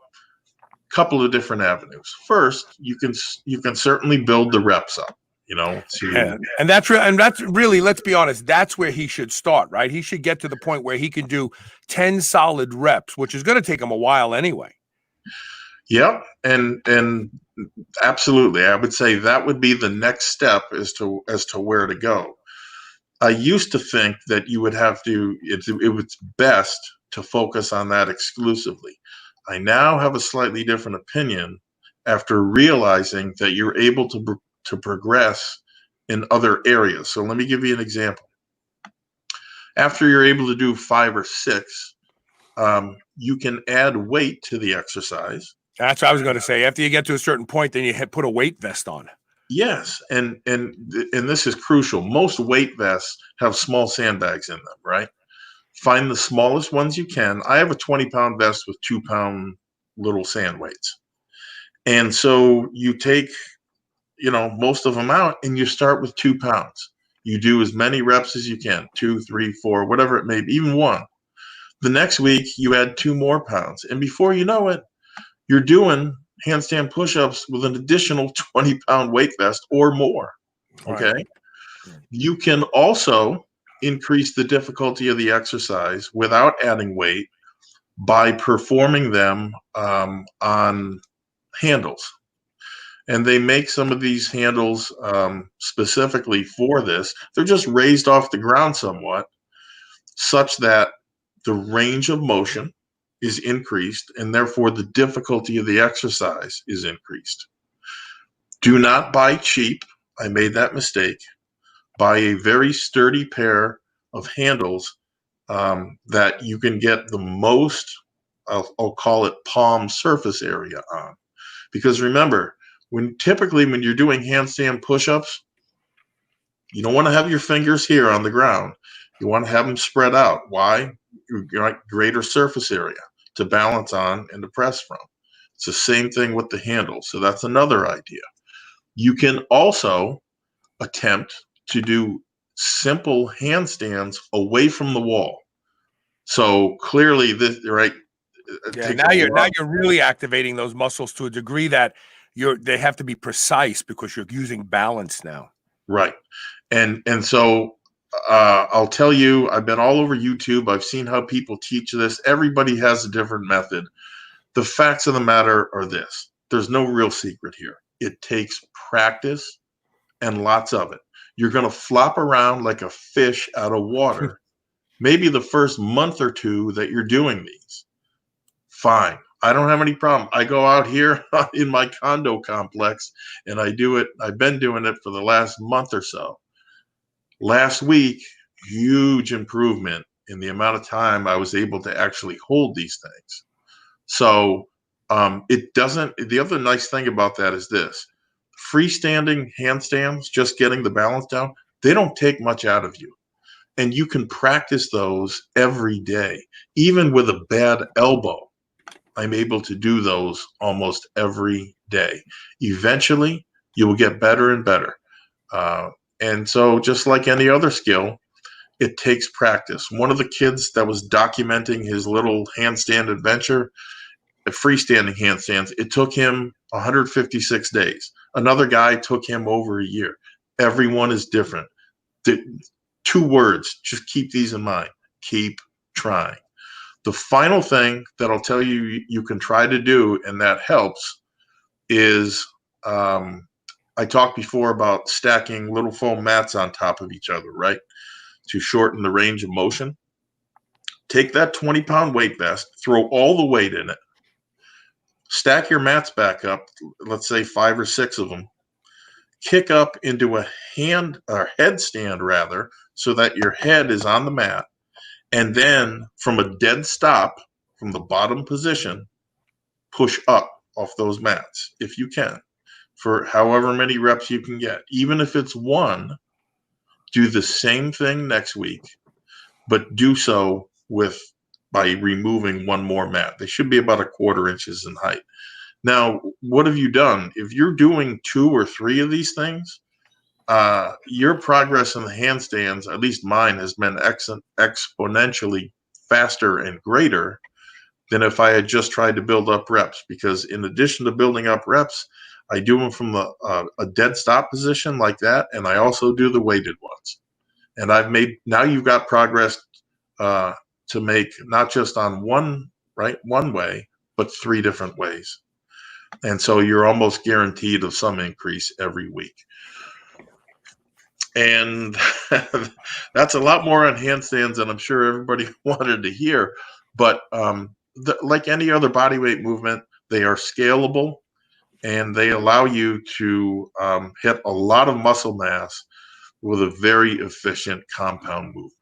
a couple of different avenues. First, you can certainly build the reps up. And that's really, let's be honest, that's where he should start, right? He should get to the point where he can do 10 solid reps, which is going to take him a while anyway. Yeah, and absolutely, I would say that would be the next step as to where to go. I used to think that you would have to, it was best to focus on that exclusively. I now have a slightly different opinion after realizing that you're able to progress in other areas. So let me give you an example. After you're able to do 5 or 6, you can add weight to the exercise. That's what I was going to say. After you get to a certain point, then you put a weight vest on. Yes, and this is crucial. Most weight vests have small sandbags in them, right? Find the smallest ones you can. I have a 20-pound vest with 2-pound little sand weights. And so you take most of them out, and you start with 2 pounds. You do as many reps as you can, 2, 3, 4, whatever it may be, even 1. The next week, you add 2 more pounds. And before you know it, you're doing handstand push-ups with an additional 20-pound weight vest or more. Okay. Right. You can also increase the difficulty of the exercise without adding weight by performing them on handles. And they make some of these handles specifically for this. They're just raised off the ground somewhat, such that the range of motion is increased, and therefore the difficulty of the exercise is increased. Do not buy cheap. I made that mistake. Buy a very sturdy pair of handles that you can get the most, I'll call it palm surface area on. Because remember, when you're doing handstand push-ups, you don't want to have your fingers here on the ground. You want to have them spread out. Why? You got greater surface area to balance on and to press from. It's the same thing with the handle. So that's another idea. You can also attempt to do simple handstands away from the wall. So clearly, this right. Yeah, now you're really activating those muscles to a degree that they have to be precise because you're using balance now. Right, and so I'll tell you, I've been all over YouTube. I've seen how people teach this. Everybody has a different method. The facts of the matter are this: there's no real secret here. It takes practice and lots of it. You're going to flop around like a fish out of water. Maybe the first month or 2 that you're doing these. Fine. I don't have any problem. I go out here in my condo complex and I do it. I've been doing it for the last month or so. Last week, huge improvement in the amount of time I was able to actually hold these things. So the other nice thing about that is this: freestanding handstands, just getting the balance down, they don't take much out of you. And you can practice those every day. Even with a bad elbow, I'm able to do those almost every day. Eventually, you will get better and better. And so just like any other skill, it takes practice. One of the kids that was documenting his little handstand adventure, freestanding handstands, it took him 156 days. Another guy took him over a year. Everyone is different. 2 words, just keep these in mind. Keep trying. The final thing that I'll tell you you can try to do, and that helps, is I talked before about stacking little foam mats on top of each other, right? To shorten the range of motion. Take that 20-pound weight vest, throw all the weight in it, stack your mats back up, let's say 5 or 6 of them, kick up into a headstand rather, so that your head is on the mat, and then from a dead stop, from the bottom position, push up off those mats if you can, for however many reps you can get. Even if it's 1, do the same thing next week, but do so by removing 1 more mat. They should be about 1/4 inches in height. Now, what have you done? If you're doing 2 or 3 of these things, your progress in the handstands, at least mine, has been exponentially faster and greater than if I had just tried to build up reps. Because in addition to building up reps, I do them from a dead stop position like that, and I also do the weighted ones. And now you've got progress to make, not just on one way, but 3 different ways. And so you're almost guaranteed of some increase every week. And that's a lot more on handstands than I'm sure everybody wanted to hear. But like any other bodyweight movement, they are scalable, and they allow you to hit a lot of muscle mass with a very efficient compound movement.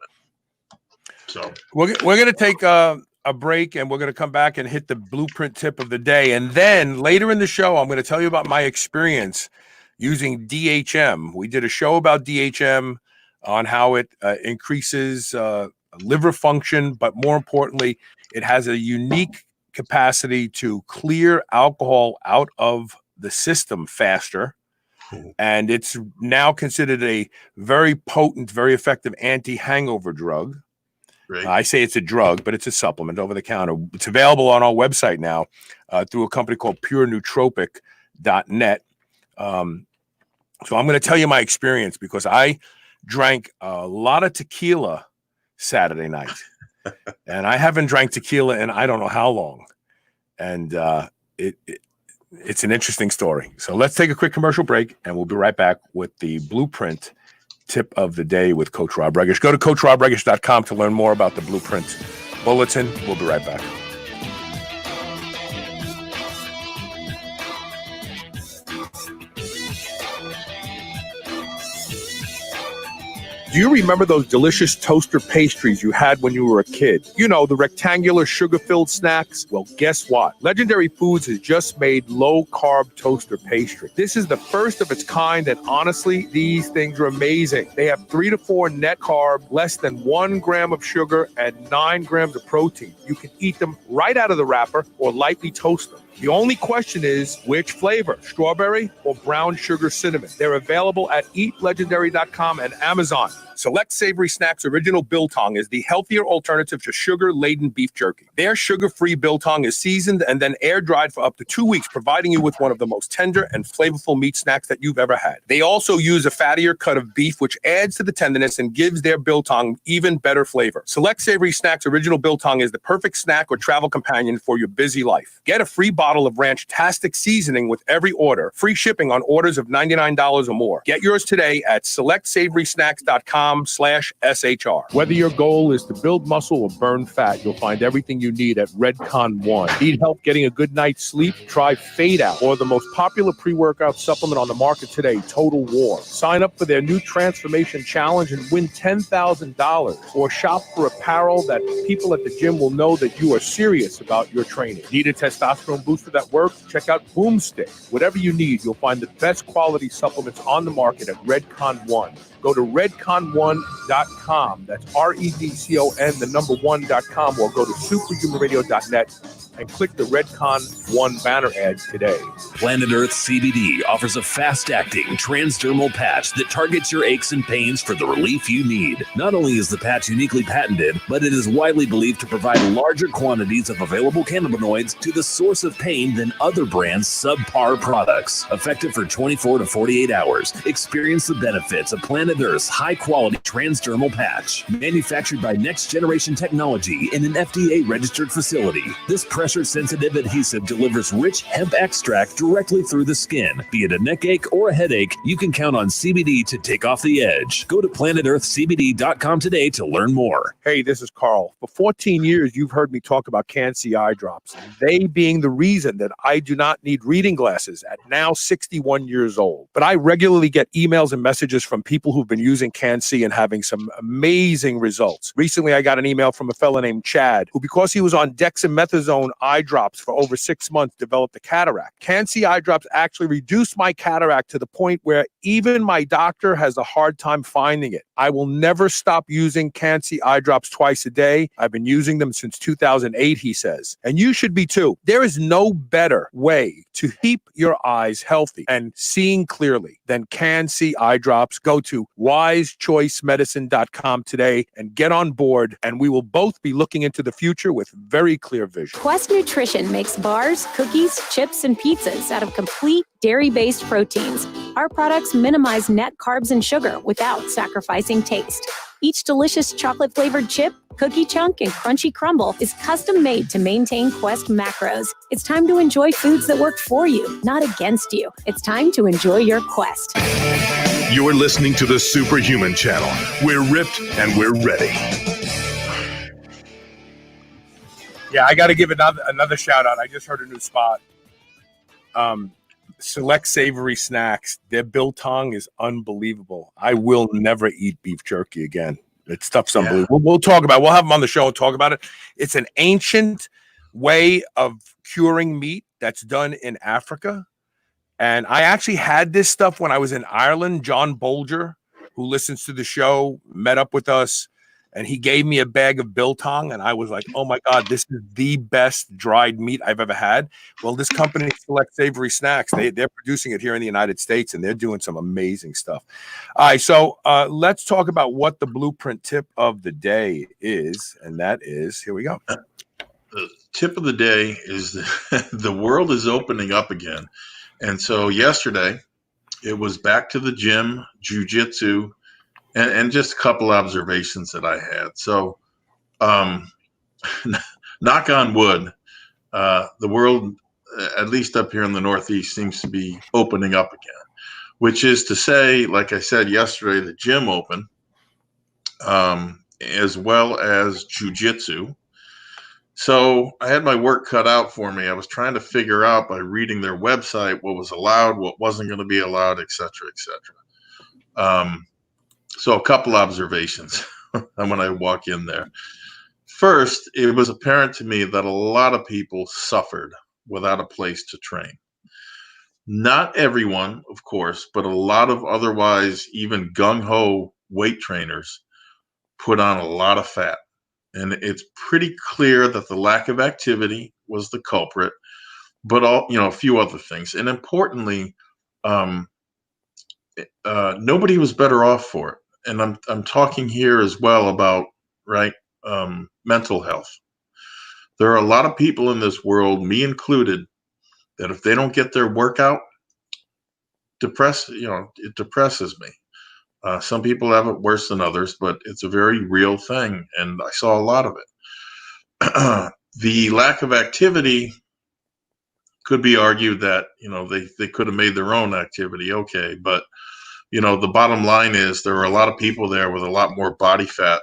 So we're going to take a break, and we're going to come back and hit the blueprint tip of the day. And then later in the show, I'm going to tell you about my experience using DHM. We did a show about DHM on how it increases liver function, but more importantly, it has a unique capacity to clear alcohol out of the system faster. And it's now considered a very potent, very effective anti-hangover drug. Great. I say it's a drug, but it's a supplement over the counter. It's available on our website now through a company called purenootropic.net. So I'm going to tell you my experience because I drank a lot of tequila Saturday night. And I haven't drank tequila in I don't know how long. And it's an interesting story. So let's take a quick commercial break, and we'll be right back with the BluePrint tip of the day with Coach Rob Regish. Go to CoachRobRegish.com to learn more about the BluePrint Bulletin. We'll be right back. Do you remember those delicious toaster pastries you had when you were a kid? You know, the rectangular sugar-filled snacks? Well, guess what? Legendary Foods has just made low-carb toaster pastry. This is the first of its kind, and honestly, these things are amazing. They have 3 to 4 net carb, less than 1 gram of sugar, and 9 grams of protein. You can eat them right out of the wrapper or lightly toast them. The only question is, which flavor, strawberry or brown sugar cinnamon? They're available at eatlegendary.com and Amazon. Select Savory Snacks Original Biltong is the healthier alternative to sugar-laden beef jerky. Their sugar-free biltong is seasoned and then air-dried for up to 2 weeks, providing you with one of the most tender and flavorful meat snacks that you've ever had. They also use a fattier cut of beef, which adds to the tenderness and gives their biltong even better flavor. Select Savory Snacks Original Biltong is the perfect snack or travel companion for your busy life. Get a free bottle of Ranch-tastic seasoning with every order. Free shipping on orders of $99 or more. Get yours today at selectsavory.snacks.com/SHR. Whether your goal is to build muscle or burn fat, you'll find everything you need at Redcon One. Need help getting a good night's sleep? Try Fade Out, or the most popular pre-workout supplement on the market today, Total War. Sign up for their new Transformation Challenge and win $10,000, or shop for apparel that people at the gym will know that you are serious about your training. Need a testosterone booster that works? Check out Boomstick. Whatever you need, you'll find the best quality supplements on the market at Redcon One. Go to redcon1.com. That's REDCON, the number 1.com, or go to superhumanradio.net and click the Redcon One banner ad today. Planet Earth CBD offers a fast-acting transdermal patch that targets your aches and pains for the relief you need. Not only is the patch uniquely patented, but it is widely believed to provide larger quantities of available cannabinoids to the source of pain than other brands' subpar products. Effective for 24 to 48 hours. Experience the benefits of Planet Earth's high-quality transdermal patch. Manufactured by Next Generation Technology in an FDA-registered facility. This pressure-sensitive adhesive delivers rich hemp extract directly through the skin. Be it a neck ache or a headache, you can count on CBD to take off the edge. Go to planetearthcbd.com today to learn more. Hey, this is Carl. For 14 years, you've heard me talk about Can-C eye drops, they being the reason that I do not need reading glasses at now 61 years old. But I regularly get emails and messages from people who've been using Can-C and having some amazing results. Recently, I got an email from a fella named Chad, who, because he was on dexamethasone eye drops for over 6 months, developed a cataract. Can-C eye drops actually reduced my cataract to the point where even my doctor has a hard time finding it. I will never stop using Can-C eye drops twice a day. I've been using them since 2008, he says. And you should be too. There is no better way to keep your eyes healthy and seeing clearly than Can-C eye drops. Go to wisechoicemedicine.com today and get on board, and we will both be looking into the future with very clear vision. Quest Nutrition makes bars, cookies, chips, and pizzas out of complete dairy-based proteins. Our products minimize net carbs and sugar without sacrificing taste. Each delicious chocolate-flavored chip, cookie chunk, and crunchy crumble is custom-made to maintain Quest macros. It's time to enjoy foods that work for you, not against you. It's time to enjoy your Quest. You're listening to the Superhuman Channel. We're ripped and we're ready. Yeah, I got to give another shout out. I just heard a new spot. Select Savory Snacks. Their biltong is unbelievable. I will never eat beef jerky again. It's stuff's unbelievable. We'll talk about it. We'll have them on the show and talk about it. It's an ancient way of curing meat that's done in Africa. And I actually had this stuff when I was in Ireland. John Bolger, who listens to the show, met up with us. and he gave me a bag of biltong, and I was like, oh my God, this is the best dried meat I've ever had. Well, this company, Select Savory Snacks, they're producing it here in the United States, and they're doing some amazing stuff. All right, so let's talk about what the BluePrint tip of the day is, and that is, here we go. The tip of the day is the world is opening up again. And so yesterday, it was back to the gym, jujitsu, and just a couple observations that I had. So, knock on wood, the world, at least up here in the Northeast, seems to be opening up again, which is to say, like I said yesterday, the gym opened, as well as jujitsu. So I had my work cut out for me. I was trying to figure out by reading their website what was allowed, what wasn't going to be allowed, et cetera, et cetera. So a couple observations when I walk in there. First, it was apparent to me that a lot of people suffered without a place to train. Not everyone, of course, but a lot of otherwise even gung-ho weight trainers put on a lot of fat. And it's pretty clear that the lack of activity was the culprit, but a few other things. And importantly, nobody was better off for it. And I'm talking here as well about mental health. There are a lot of people in this world, me included, that if they don't get their workout, it depresses me. Some people have it worse than others, but it's a very real thing, and I saw a lot of it. The lack of activity could be argued that they could have made their own activity, okay, but the bottom line is there are a lot of people there with a lot more body fat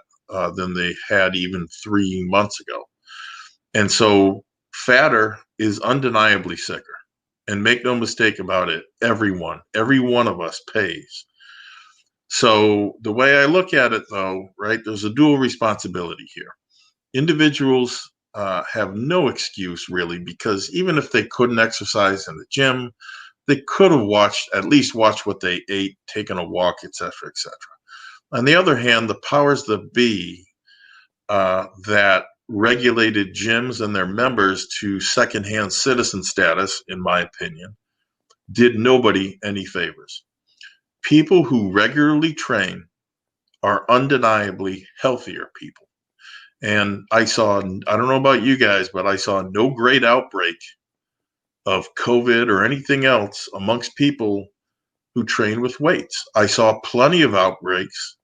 than they had even 3 months ago. And so fatter is undeniably sicker. And make no mistake about it, every one of us pays. So the way I look at it, though, there's a dual responsibility here. Individuals have no excuse, really, because even if they couldn't exercise in the gym, they could have at least watched what they ate, taken a walk, et cetera, et cetera. On the other hand, the powers that be that regulated gyms and their members to secondhand citizen status, in my opinion, did nobody any favors. People who regularly train are undeniably healthier people. And I don't know about you guys, but I saw no great outbreak of COVID or anything else amongst people who train with weights. I saw plenty of outbreaks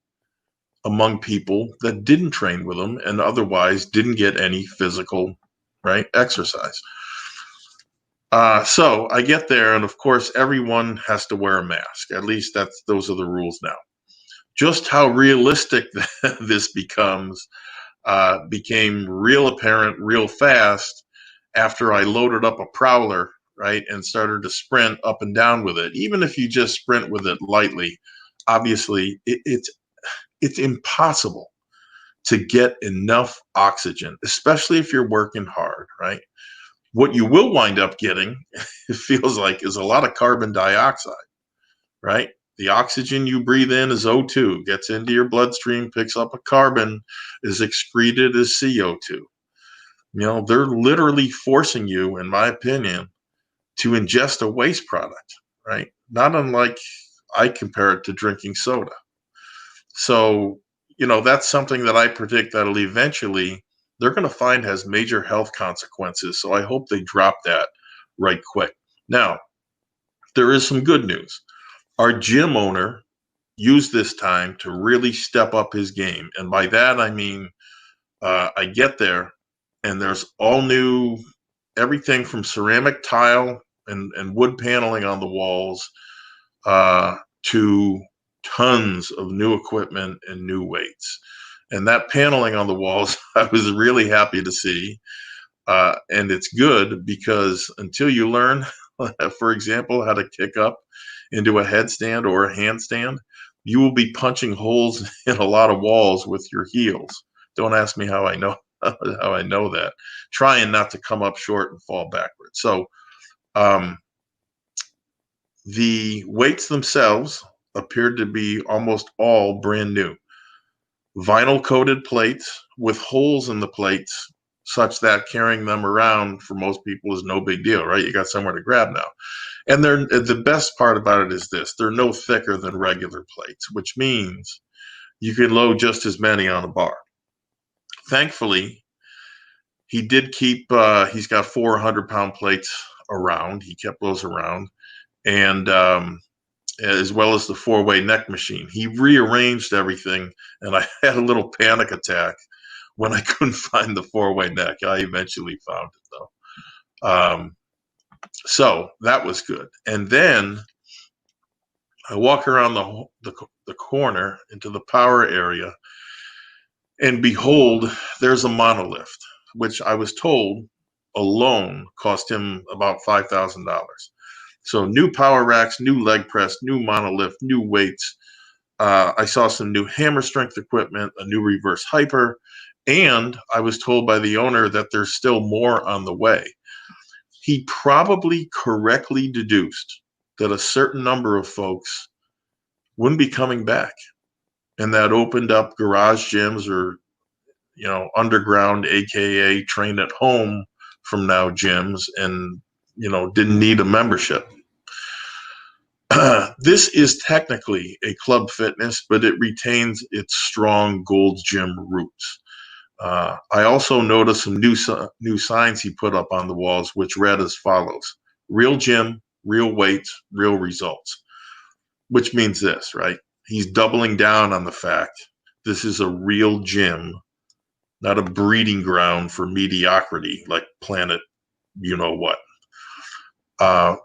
among people that didn't train with them and otherwise didn't get any physical exercise. So I get there, and of course, everyone has to wear a mask. At least those are the rules now. Just how realistic this became real apparent real fast after I loaded up a prowler, and started to sprint up and down with it. Even if you just sprint with it lightly, obviously it's impossible to get enough oxygen, especially if you're working hard, What you will wind up getting, it feels like, is a lot of carbon dioxide, The oxygen you breathe in is O2, gets into your bloodstream, picks up a carbon, is excreted as CO2. They're literally forcing you, in my opinion, to ingest a waste product, Not unlike I compare it to drinking soda. So, that's something that I predict that'll eventually, they're going to find has major health consequences. So I hope they drop that right quick. Now, there is some good news. Our gym owner used this time to really step up his game. And by that, I mean, I get there and there's all new, everything from ceramic tile and wood paneling on the walls to tons of new equipment and new weights. And that paneling on the walls, I was really happy to see. And it's good because until you learn, for example, how to kick up into a headstand or a handstand, you will be punching holes in a lot of walls with your heels. Don't ask me how I know that. Trying not to come up short and fall backwards. So the weights themselves appeared to be almost all brand new. vinyl coated plates with holes in the plates such that carrying them around for most people is no big deal, right? You got somewhere to grab now. And the best part about it is this: they're no thicker than regular plates, which means you can load just as many on a bar. Thankfully, he did keep, he's got 400-pound plates around. He kept those around. And as well as the 4-way neck machine. He rearranged everything, and I had a little panic attack when I couldn't find the 4-way neck. I eventually found it, though. So that was good. And then I walk around the corner into the power area, and behold, there's a monolift, which I was told alone cost him about $5,000. So new power racks, new leg press, new monolift, new weights. I saw some new hammer strength equipment, a new reverse hyper, and I was told by the owner that there's still more on the way. He probably correctly deduced that a certain number of folks wouldn't be coming back, and that opened up garage gyms or, underground, AKA train at home from now gyms, and, didn't need a membership. This is technically a club fitness, but it retains its strong Gold's Gym roots. I also noticed some new signs he put up on the walls, which read as follows: real gym, real weights, real results. Which means this, right? He's doubling down on the fact this is a real gym, not a breeding ground for mediocrity like Planet you-know-what.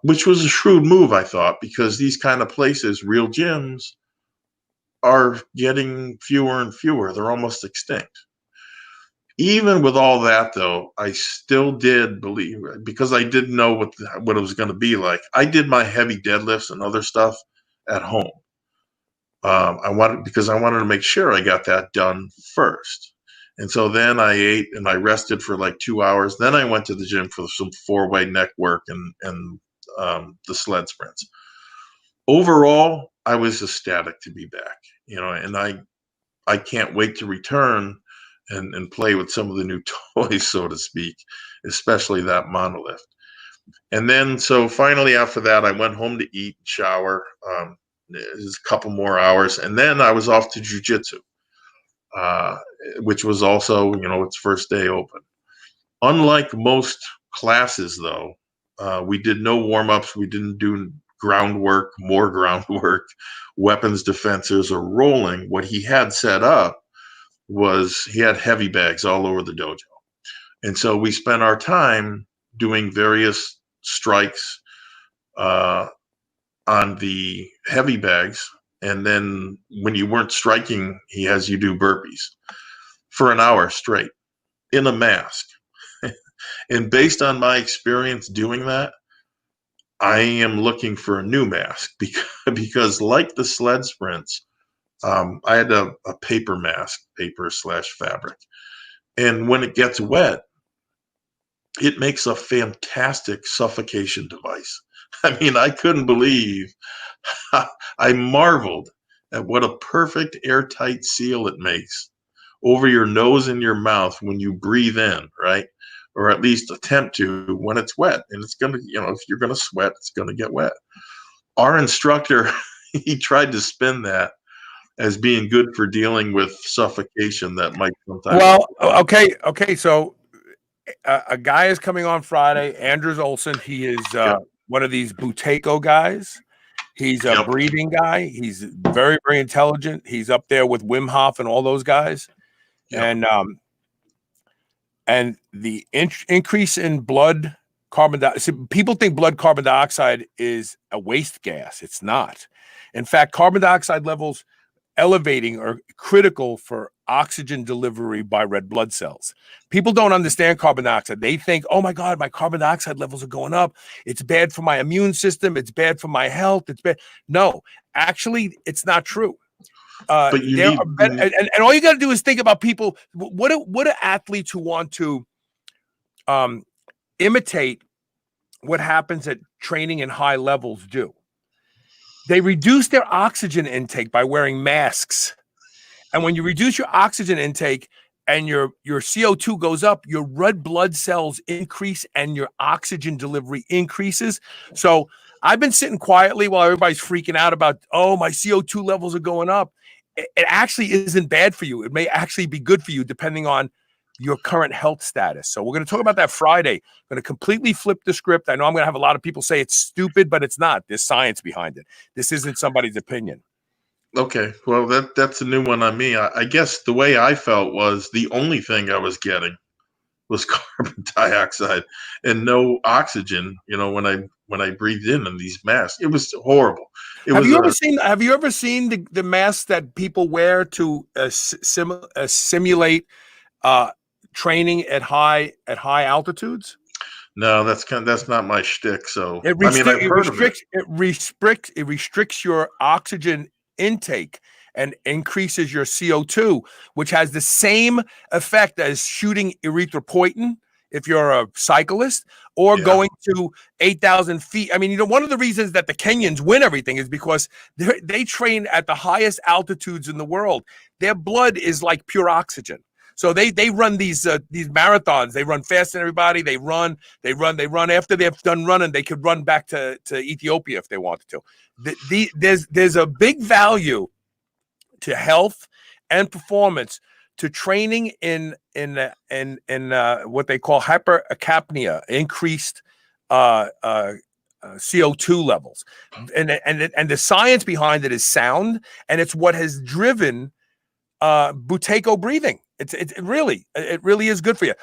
Which was a shrewd move, I thought, because these kind of places, real gyms, are getting fewer and fewer. They're almost extinct. Even with all that, though, I still did believe, because I didn't know what it was going to be like. I did my heavy deadlifts and other stuff at home. I wanted to make sure I got that done first. And so then I ate and I rested for like 2 hours. Then I went to the gym for some 4-way neck work and the sled sprints. Overall, I was ecstatic to be back, and I can't wait to return and play with some of the new toys, so to speak, especially that monolift. And then, so finally after that, I went home to eat, shower. It was a couple more hours, and then I was off to jiu-jitsu. Which was also, its first day open. Unlike most classes, though, we did no warm-ups. We didn't do more groundwork, weapons defenses, or rolling. What he had set up was he had heavy bags all over the dojo. And so we spent our time doing various strikes on the heavy bags. And then when you weren't striking, he has you do burpees for an hour straight in a mask. And based on my experience doing that, I am looking for a new mask because like the sled sprints, I had a paper mask, paper/fabric. And when it gets wet, it makes a fantastic suffocation device. I mean, I couldn't believe, I marveled at what a perfect airtight seal it makes over your nose and your mouth when you breathe in, right? Or at least attempt to when it's wet. And it's going to, if you're going to sweat, it's going to get wet. Our instructor, he tried to spin that as being good for dealing with suffocation that might sometimes. Well, okay. So a guy is coming on Friday, Andrews Olson. He is one of these Buteyko guys. He's a breathing guy. He's very, very intelligent. He's up there with Wim Hof and all those guys. Yep. And the increase in blood carbon dioxide. People think blood carbon dioxide is a waste gas. It's not. In fact, carbon dioxide levels elevating are critical for oxygen delivery by red blood cells. People don't understand carbon dioxide. They think, oh my God, my carbon dioxide levels are going up. It's bad for my immune system. It's bad for my health. It's bad. No, actually, it's not true. But and all you got to do is think about people. What do athletes who want to imitate what happens at training in high levels do? They reduce their oxygen intake by wearing masks. And when you reduce your oxygen intake and your CO2 goes up, your red blood cells increase and your oxygen delivery increases. So I've been sitting quietly while everybody's freaking out about, oh, my CO2 levels are going up. It actually isn't bad for you. It may actually be good for you depending on your current health status. So we're going to talk about that Friday. I'm going to completely flip the script. I know I'm going to have a lot of people say it's stupid, but it's not. There's science behind it. This isn't somebody's opinion. Okay, well that's a new one on me. I guess the way I felt was the only thing I was getting was carbon dioxide and no oxygen. You know, when I breathed in these masks, it was horrible. Have you ever seen the masks that people wear to simulate training at high altitudes? No, that's not my shtick. So It restricts your oxygen intake and increases your CO2, which has the same effect as shooting erythropoietin if you're a cyclist or going to 8,000 feet. I mean, you know, one of the reasons that the Kenyans win everything is because they train at the highest altitudes in the world. Their blood is like pure oxygen. So they run these marathons. They run faster than everybody. They run. After they've done running, they could run back to Ethiopia if they wanted to. There's a big value to health and performance to training in what they call hypercapnia, increased CO2 levels, and the science behind it is sound, and it's what has driven Buteyko breathing. It really is good for you.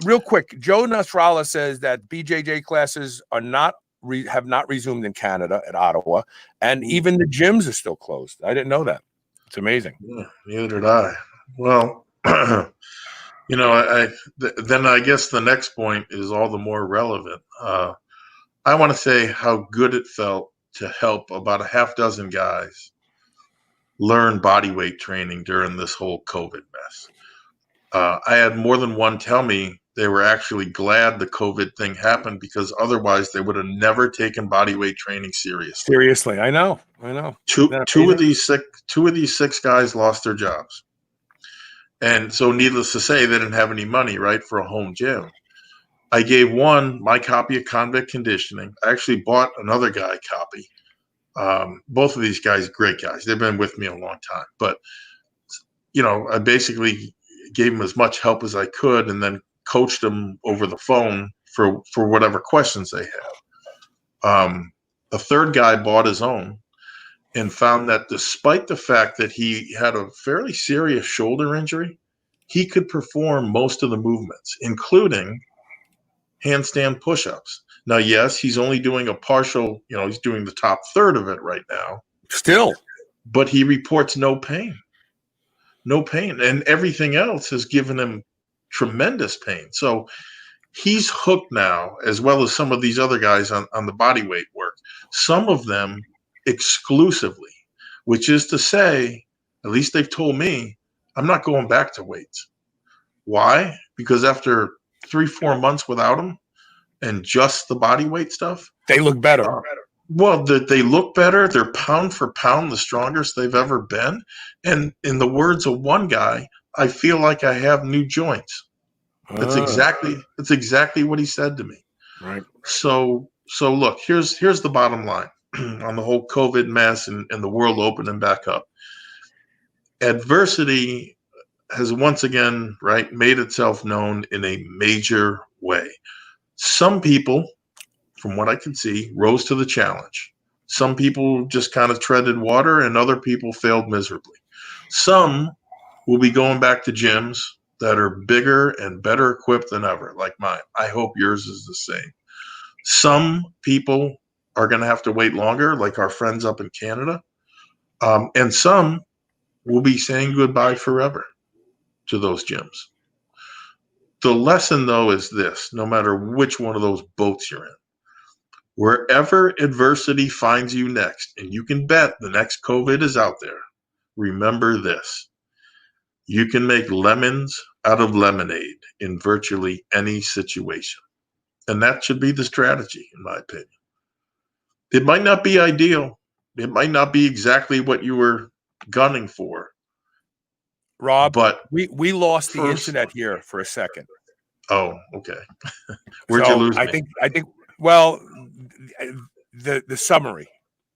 Real quick, Joe Nasrallah says that BJJ classes are have not resumed in Canada at Ottawa, and even the gyms are still closed. I didn't know that. It's amazing. Yeah, neither did I. Well, you know, then I guess the next point is all the more relevant. I want to say how good it felt to help about a half dozen guys learn body weight training during this whole COVID mess. I had more than one tell me they were actually glad the COVID thing happened because otherwise they would have never taken body weight training seriously. Seriously, I know. Two of these six guys lost their jobs. And so needless to say, they didn't have any money, right, for a home gym. I gave one my copy of Convict Conditioning. I actually bought another guy a copy. Both of these guys, great guys. They've been with me a long time. But, you know, I basically gave them as much help as I could and then coached them over the phone for whatever questions they had. A third guy bought his own and found that despite the fact that he had a fairly serious shoulder injury, he could perform most of the movements, including handstand push-ups. Now, yes, he's only doing a partial, you know, he's doing the top third of it right now. Still. But he reports no pain. No pain. And everything else has given him tremendous pain. So he's hooked now, as well as some of these other guys on the body weight work. Some of them exclusively, which is to say, at least they've told me, I'm not going back to weights. Why? Because after 3-4 months without them and just the body weight stuff, they look better. Well, they look better. They're pound for pound the strongest they've ever been. And in the words of one guy, I feel like I have new joints. That's exactly what he said to me. Right. So look, here's the bottom line on the whole COVID mess and the world opening back up. Adversity has once again, right, made itself known in a major way. Some people, from what I can see, rose to the challenge. Some people just kind of treaded water and other people failed miserably. Some will be going back to gyms that are bigger and better equipped than ever, like mine. I hope yours is the same. Some people are going to have to wait longer, like our friends up in Canada. And some will be saying goodbye forever to those gyms. The lesson, though, is this: no matter which one of those boats you're in, wherever adversity finds you next, and you can bet the next COVID is out there, remember this: you can make lemons out of lemonade in virtually any situation. And that should be the strategy, in my opinion. It might not be ideal. It might not be exactly what you were gunning for. Rob, But we lost the first, internet here for a second. oh, okay. Where'd you lose I me? think well, the summary.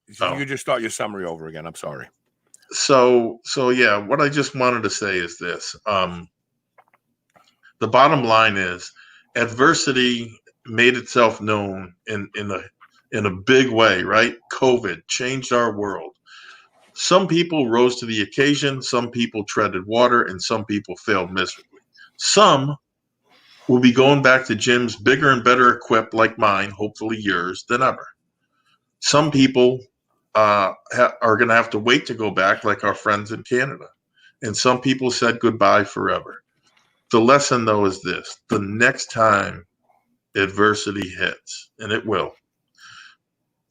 If you Oh. could just start your summary over again. I'm sorry. So yeah, what I just wanted to say is this. The bottom line is adversity made itself known in a big way, right? COVID changed our world. Some people rose to the occasion, some people treaded water, and some people failed miserably. Some will be going back to gyms bigger and better equipped, like mine, hopefully yours, than ever. Some people are going to have to wait to go back, like our friends in Canada. And some people said goodbye forever. The lesson, though, is this: the next time adversity hits, and it will,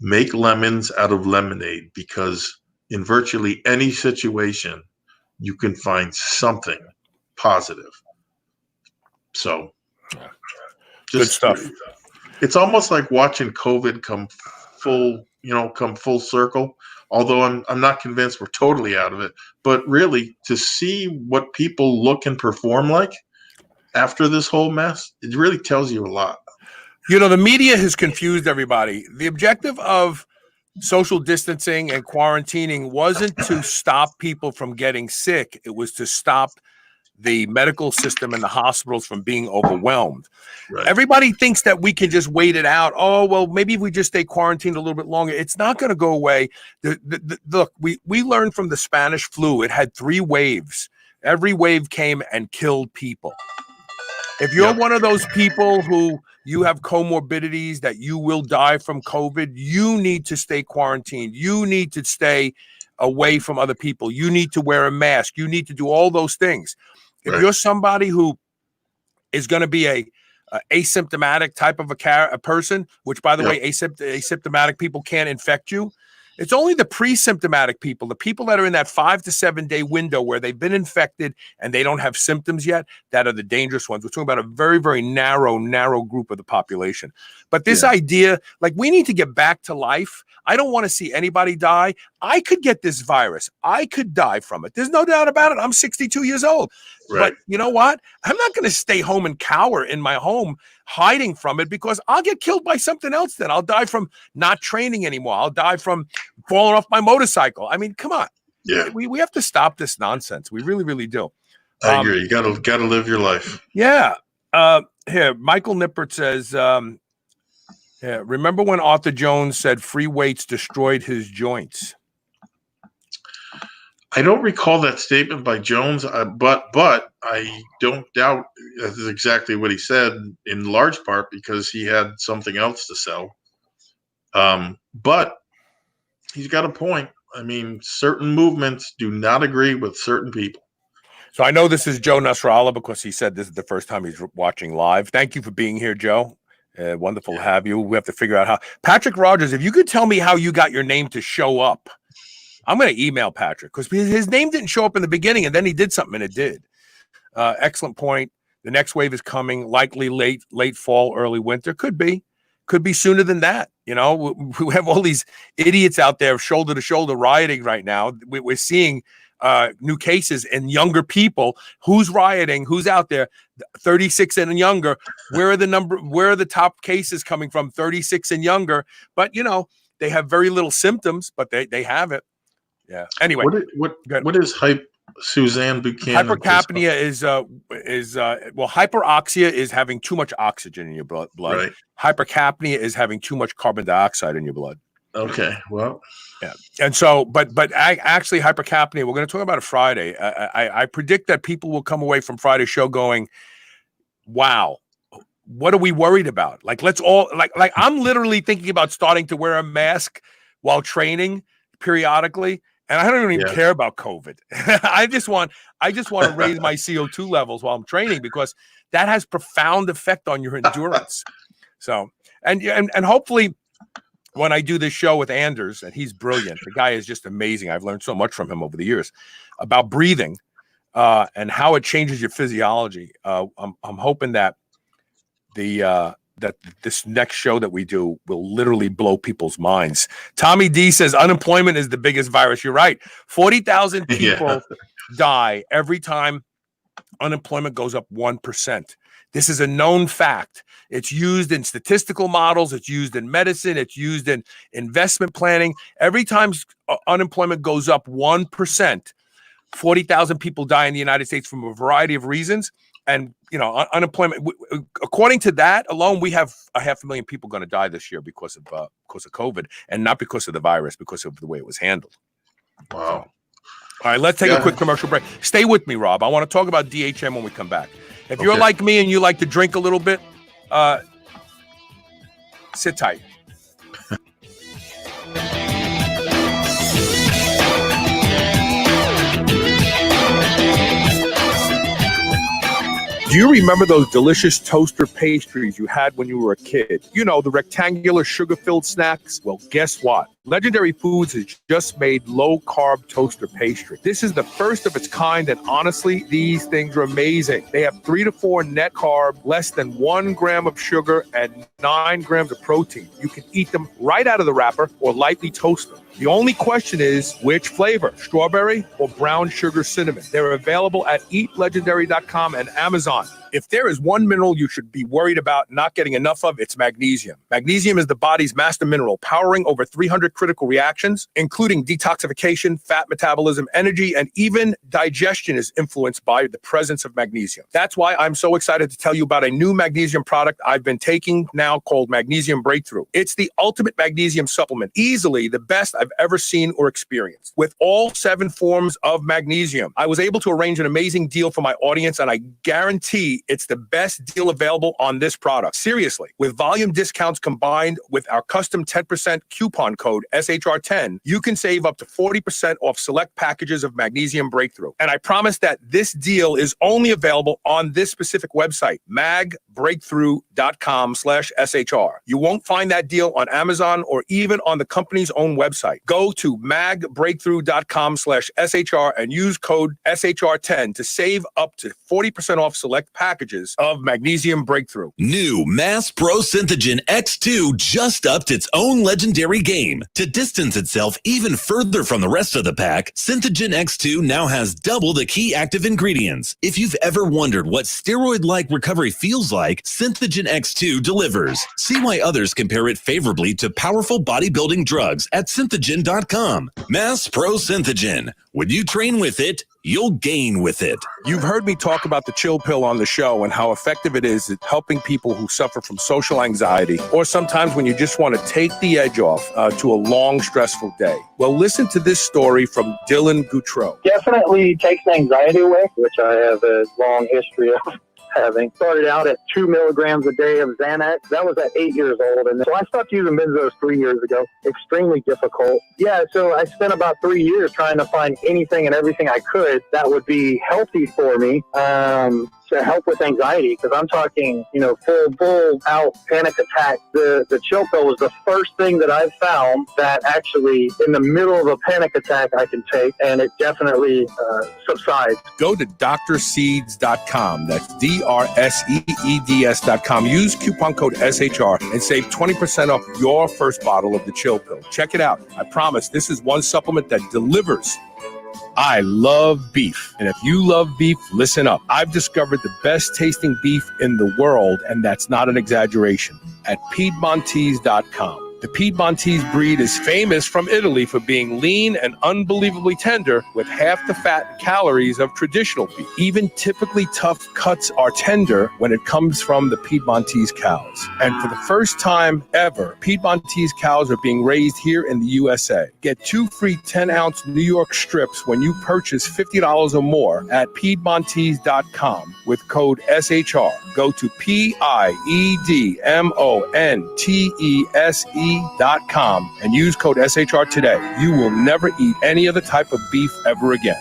make lemons out of lemonade, because in virtually any situation, you can find something positive. So, Good stuff. It's almost like watching COVID come full circle. Although I'm not convinced we're totally out of it, but really to see what people look and perform like after this whole mess, it really tells you a lot. You know, the media has confused everybody. The objective of social distancing and quarantining wasn't to stop people from getting sick. It was to stop the medical system and the hospitals from being overwhelmed. Right. Everybody thinks that we can just wait it out. Oh, well, maybe if we just stay quarantined a little bit longer. It's not going to go away. Look, we learned from the Spanish flu. It had 3 waves. Every wave came and killed people. If you're one of those people who you have comorbidities that you will die from COVID, you need to stay quarantined. You need to stay away from other people. You need to wear a mask. You need to do all those things. If you're somebody who is going to be a asymptomatic type of a person, which, by the way, asymptomatic people can't infect you. It's only the pre-symptomatic people, the people that are in that 5 to 7 day window where they've been infected and they don't have symptoms yet, that are the dangerous ones. We're talking about a very, very narrow group of the population. But this idea, like, we need to get back to life. I don't want to see anybody die. I could get this virus. I could die from it. There's no doubt about it. I'm 62 years old. But you know what? I'm not going to stay home and cower in my home hiding from it, because I'll get killed by something else then. I'll die from not training anymore. I'll die from falling off my motorcycle. I mean, come on. Yeah. We have to stop this nonsense. We really, really do. I agree. You gotta live your life. Yeah. Here, Michael Nippert says, remember when Arthur Jones said free weights destroyed his joints? I don't recall that statement by Jones, but I don't doubt that's exactly what he said, in large part because he had something else to sell. But he's got a point. I mean, certain movements do not agree with certain people. So I know this is Joe Nasrallah because he said this is the first time he's watching live. Thank you for being here, Joe. Wonderful to have you. We have to figure out how. Patrick Rogers, if you could tell me how you got your name to show up. I'm going to email Patrick because his name didn't show up in the beginning, and then he did something and it did. Excellent point. The next wave is coming, likely late fall, early winter. Could be sooner than that. You know, we have all these idiots out there shoulder to shoulder rioting right now. We're seeing new cases in younger people. Who's rioting? Who's out there? 36 and younger. Where are the top cases coming from? 36 and younger. But, you know, they have very little symptoms, but they have it. Yeah. Anyway, what is Suzanne Buchanan? Hypercapnia is hyperoxia is having too much oxygen in your blood. Right. Hypercapnia is having too much carbon dioxide in your blood. Okay. Well. Yeah. And so, but actually, hypercapnia. We're going to talk about it Friday. I predict that people will come away from Friday's show going, "Wow, what are we worried about?" Like, let's all like I'm literally thinking about starting to wear a mask while training periodically. And I don't even care about COVID. I just want to raise my CO2 levels while I'm training, because that has profound effect on your endurance. So, and hopefully when I do this show with Anders, and he's brilliant. The guy is just amazing. I've learned so much from him over the years about breathing and how it changes your physiology. I'm hoping that the that this next show that we do will literally blow people's minds. Tommy D says unemployment is the biggest virus. You're right. 40,000 people die every time unemployment goes up 1%. This is a known fact. It's used in statistical models. It's used in medicine. It's used in investment planning. Every time unemployment goes up 1%, 40,000 people die in the United States from a variety of reasons. And, unemployment, according to that alone, we have 500,000 people going to die this year because of COVID, and not because of the virus, because of the way it was handled. Wow. So, all right, let's take a quick commercial break. Stay with me, Rob. I want to talk about DHM when we come back. If you're like me and you like to drink a little bit, sit tight. Do you remember those delicious toaster pastries you had when you were a kid? The rectangular sugar-filled snacks? Well, guess what? Legendary Foods has just made low-carb toaster pastry. This is the first of its kind, and honestly, these things are amazing. They have 3 to 4 net carb, less than 1 gram of sugar, and 9 grams of protein. You can eat them right out of the wrapper or lightly toast them. The only question is, which flavor? Strawberry or brown sugar cinnamon? They're available at eatlegendary.com and Amazon. If there is one mineral you should be worried about not getting enough of, it's magnesium. Magnesium is the body's master mineral, powering over 300 critical reactions, including detoxification, fat metabolism, energy, and even digestion is influenced by the presence of magnesium. That's why I'm so excited to tell you about a new magnesium product I've been taking now called Magnesium Breakthrough. It's the ultimate magnesium supplement, easily the best I've ever seen or experienced. With all 7 forms of magnesium, I was able to arrange an amazing deal for my audience, and I guarantee it's the best deal available on this product. Seriously, with volume discounts combined with our custom 10% coupon code SHR10, you can save up to 40% off select packages of Magnesium Breakthrough. And I promise that this deal is only available on this specific website, magbreakthrough.com/SHR. You won't find that deal on Amazon or even on the company's own website. Go to magbreakthrough.com/SHR and use code SHR10 to save up to 40% off select packages of Magnesium Breakthrough. New Mass Pro Synthogen X2 just upped its own legendary game. To distance itself even further from the rest of the pack, Synthogen X2 now has double the key active ingredients. If you've ever wondered what steroid-like recovery feels like, Synthogen X2 delivers. See why others compare it favorably to powerful bodybuilding drugs at synthogen.com. Mass Pro Synthogen. When you train with it, you'll gain with it. You've heard me talk about the chill pill on the show and how effective it is at helping people who suffer from social anxiety, or sometimes when you just want to take the edge off to a long, stressful day. Well, listen to this story from Dylan Goutreau. Definitely takes anxiety away, which I have a long history of having. Started out at 2 milligrams a day of Xanax. That was at 8 years old. And so I stopped using benzos 3 years ago. Extremely difficult. Yeah, so I spent about 3 years trying to find anything and everything I could that would be healthy for me. To help with anxiety, because I'm talking, full out panic attack. The chill pill was the first thing that I've found that actually in the middle of a panic attack I can take, and it definitely subsides. Go to drseeds.com. That's DRSEEDS.com. Use coupon code SHR and save 20% off your first bottle of the chill pill. Check it out. I promise this is one supplement that delivers. I love beef. And if you love beef, listen up. I've discovered the best tasting beef in the world, and that's not an exaggeration, at Piedmontese.com. The Piedmontese breed is famous from Italy for being lean and unbelievably tender with half the fat and calories of traditional beef. Even typically tough cuts are tender when it comes from the Piedmontese cows. And for the first time ever, Piedmontese cows are being raised here in the USA. Get 2 free 10-ounce New York strips when you purchase $50 or more at Piedmontese.com with code SHR. Go to PIEDMONTESE.com and use code SHR today. You will never eat any other type of beef ever again.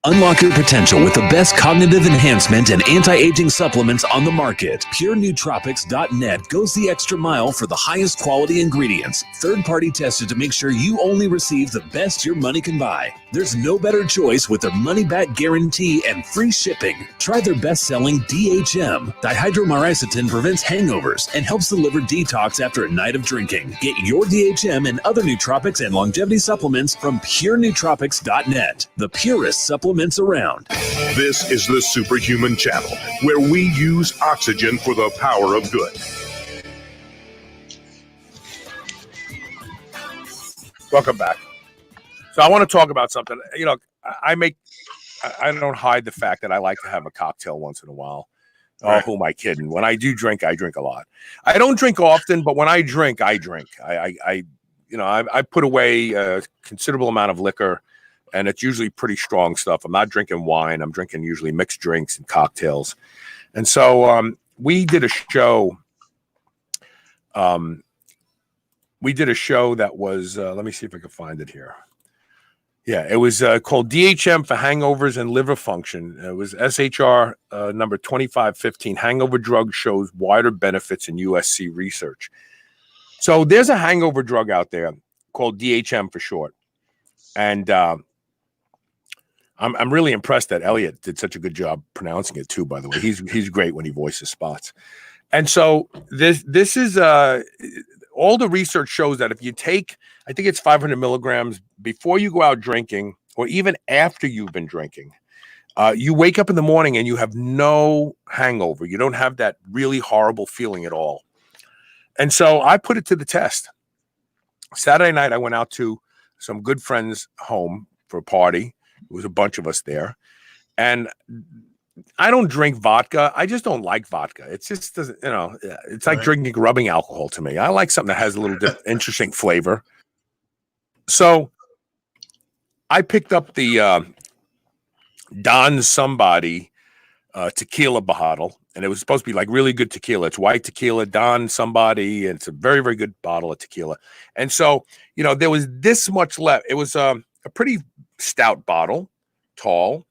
Unlock your potential with the best cognitive enhancement and anti-aging supplements on the market. PureNootropics.net goes the extra mile for the highest quality ingredients, third-party tested to make sure you only receive the best your money can buy. There's no better choice with their money-back guarantee and free shipping. Try their best-selling DHM. Dihydromyricetin prevents hangovers and helps deliver detox after a night of drinking. Get your DHM and other nootropics and longevity supplements from PureNootropics.net, the purest supplements around. This is the Superhuman Channel, where we use oxygen for the power of good. Welcome back. So I want to talk about something. You know, I don't hide the fact that I like to have a cocktail once in a while. Right. Oh, who am I kidding? When I do drink, I drink a lot. I don't drink often, but when I drink, I drink. I put away a considerable amount of liquor, and it's usually pretty strong stuff. I'm not drinking wine. I'm drinking usually mixed drinks and cocktails. And so we did a show. That was, let me see if I can find it here. Yeah, it was called DHM for Hangovers and Liver Function. It was SHR number 2515. Hangover drug shows wider benefits in USC research. So there's a hangover drug out there called DHM for short. And I'm really impressed that Elliot did such a good job pronouncing it too, by the way. He's great when he voices spots. And so this is all the research shows that if you take, I think it's 500 milligrams before you go out drinking, or even after you've been drinking, you wake up in the morning and you have no hangover. You don't have that really horrible feeling at all. And so I put it to the test. Saturday night, I went out to some good friends' home for a party. It was a bunch of us there. And I don't drink vodka. I just don't like vodka. It's just doesn't, it's like drinking rubbing alcohol to me. I like something that has a little interesting flavor. So I picked up the Don Somebody tequila bottle, and it was supposed to be like really good tequila. It's white tequila, Don Somebody, and it's a very, very good bottle of tequila. And so, there was this much left. It was a pretty stout bottle, tall,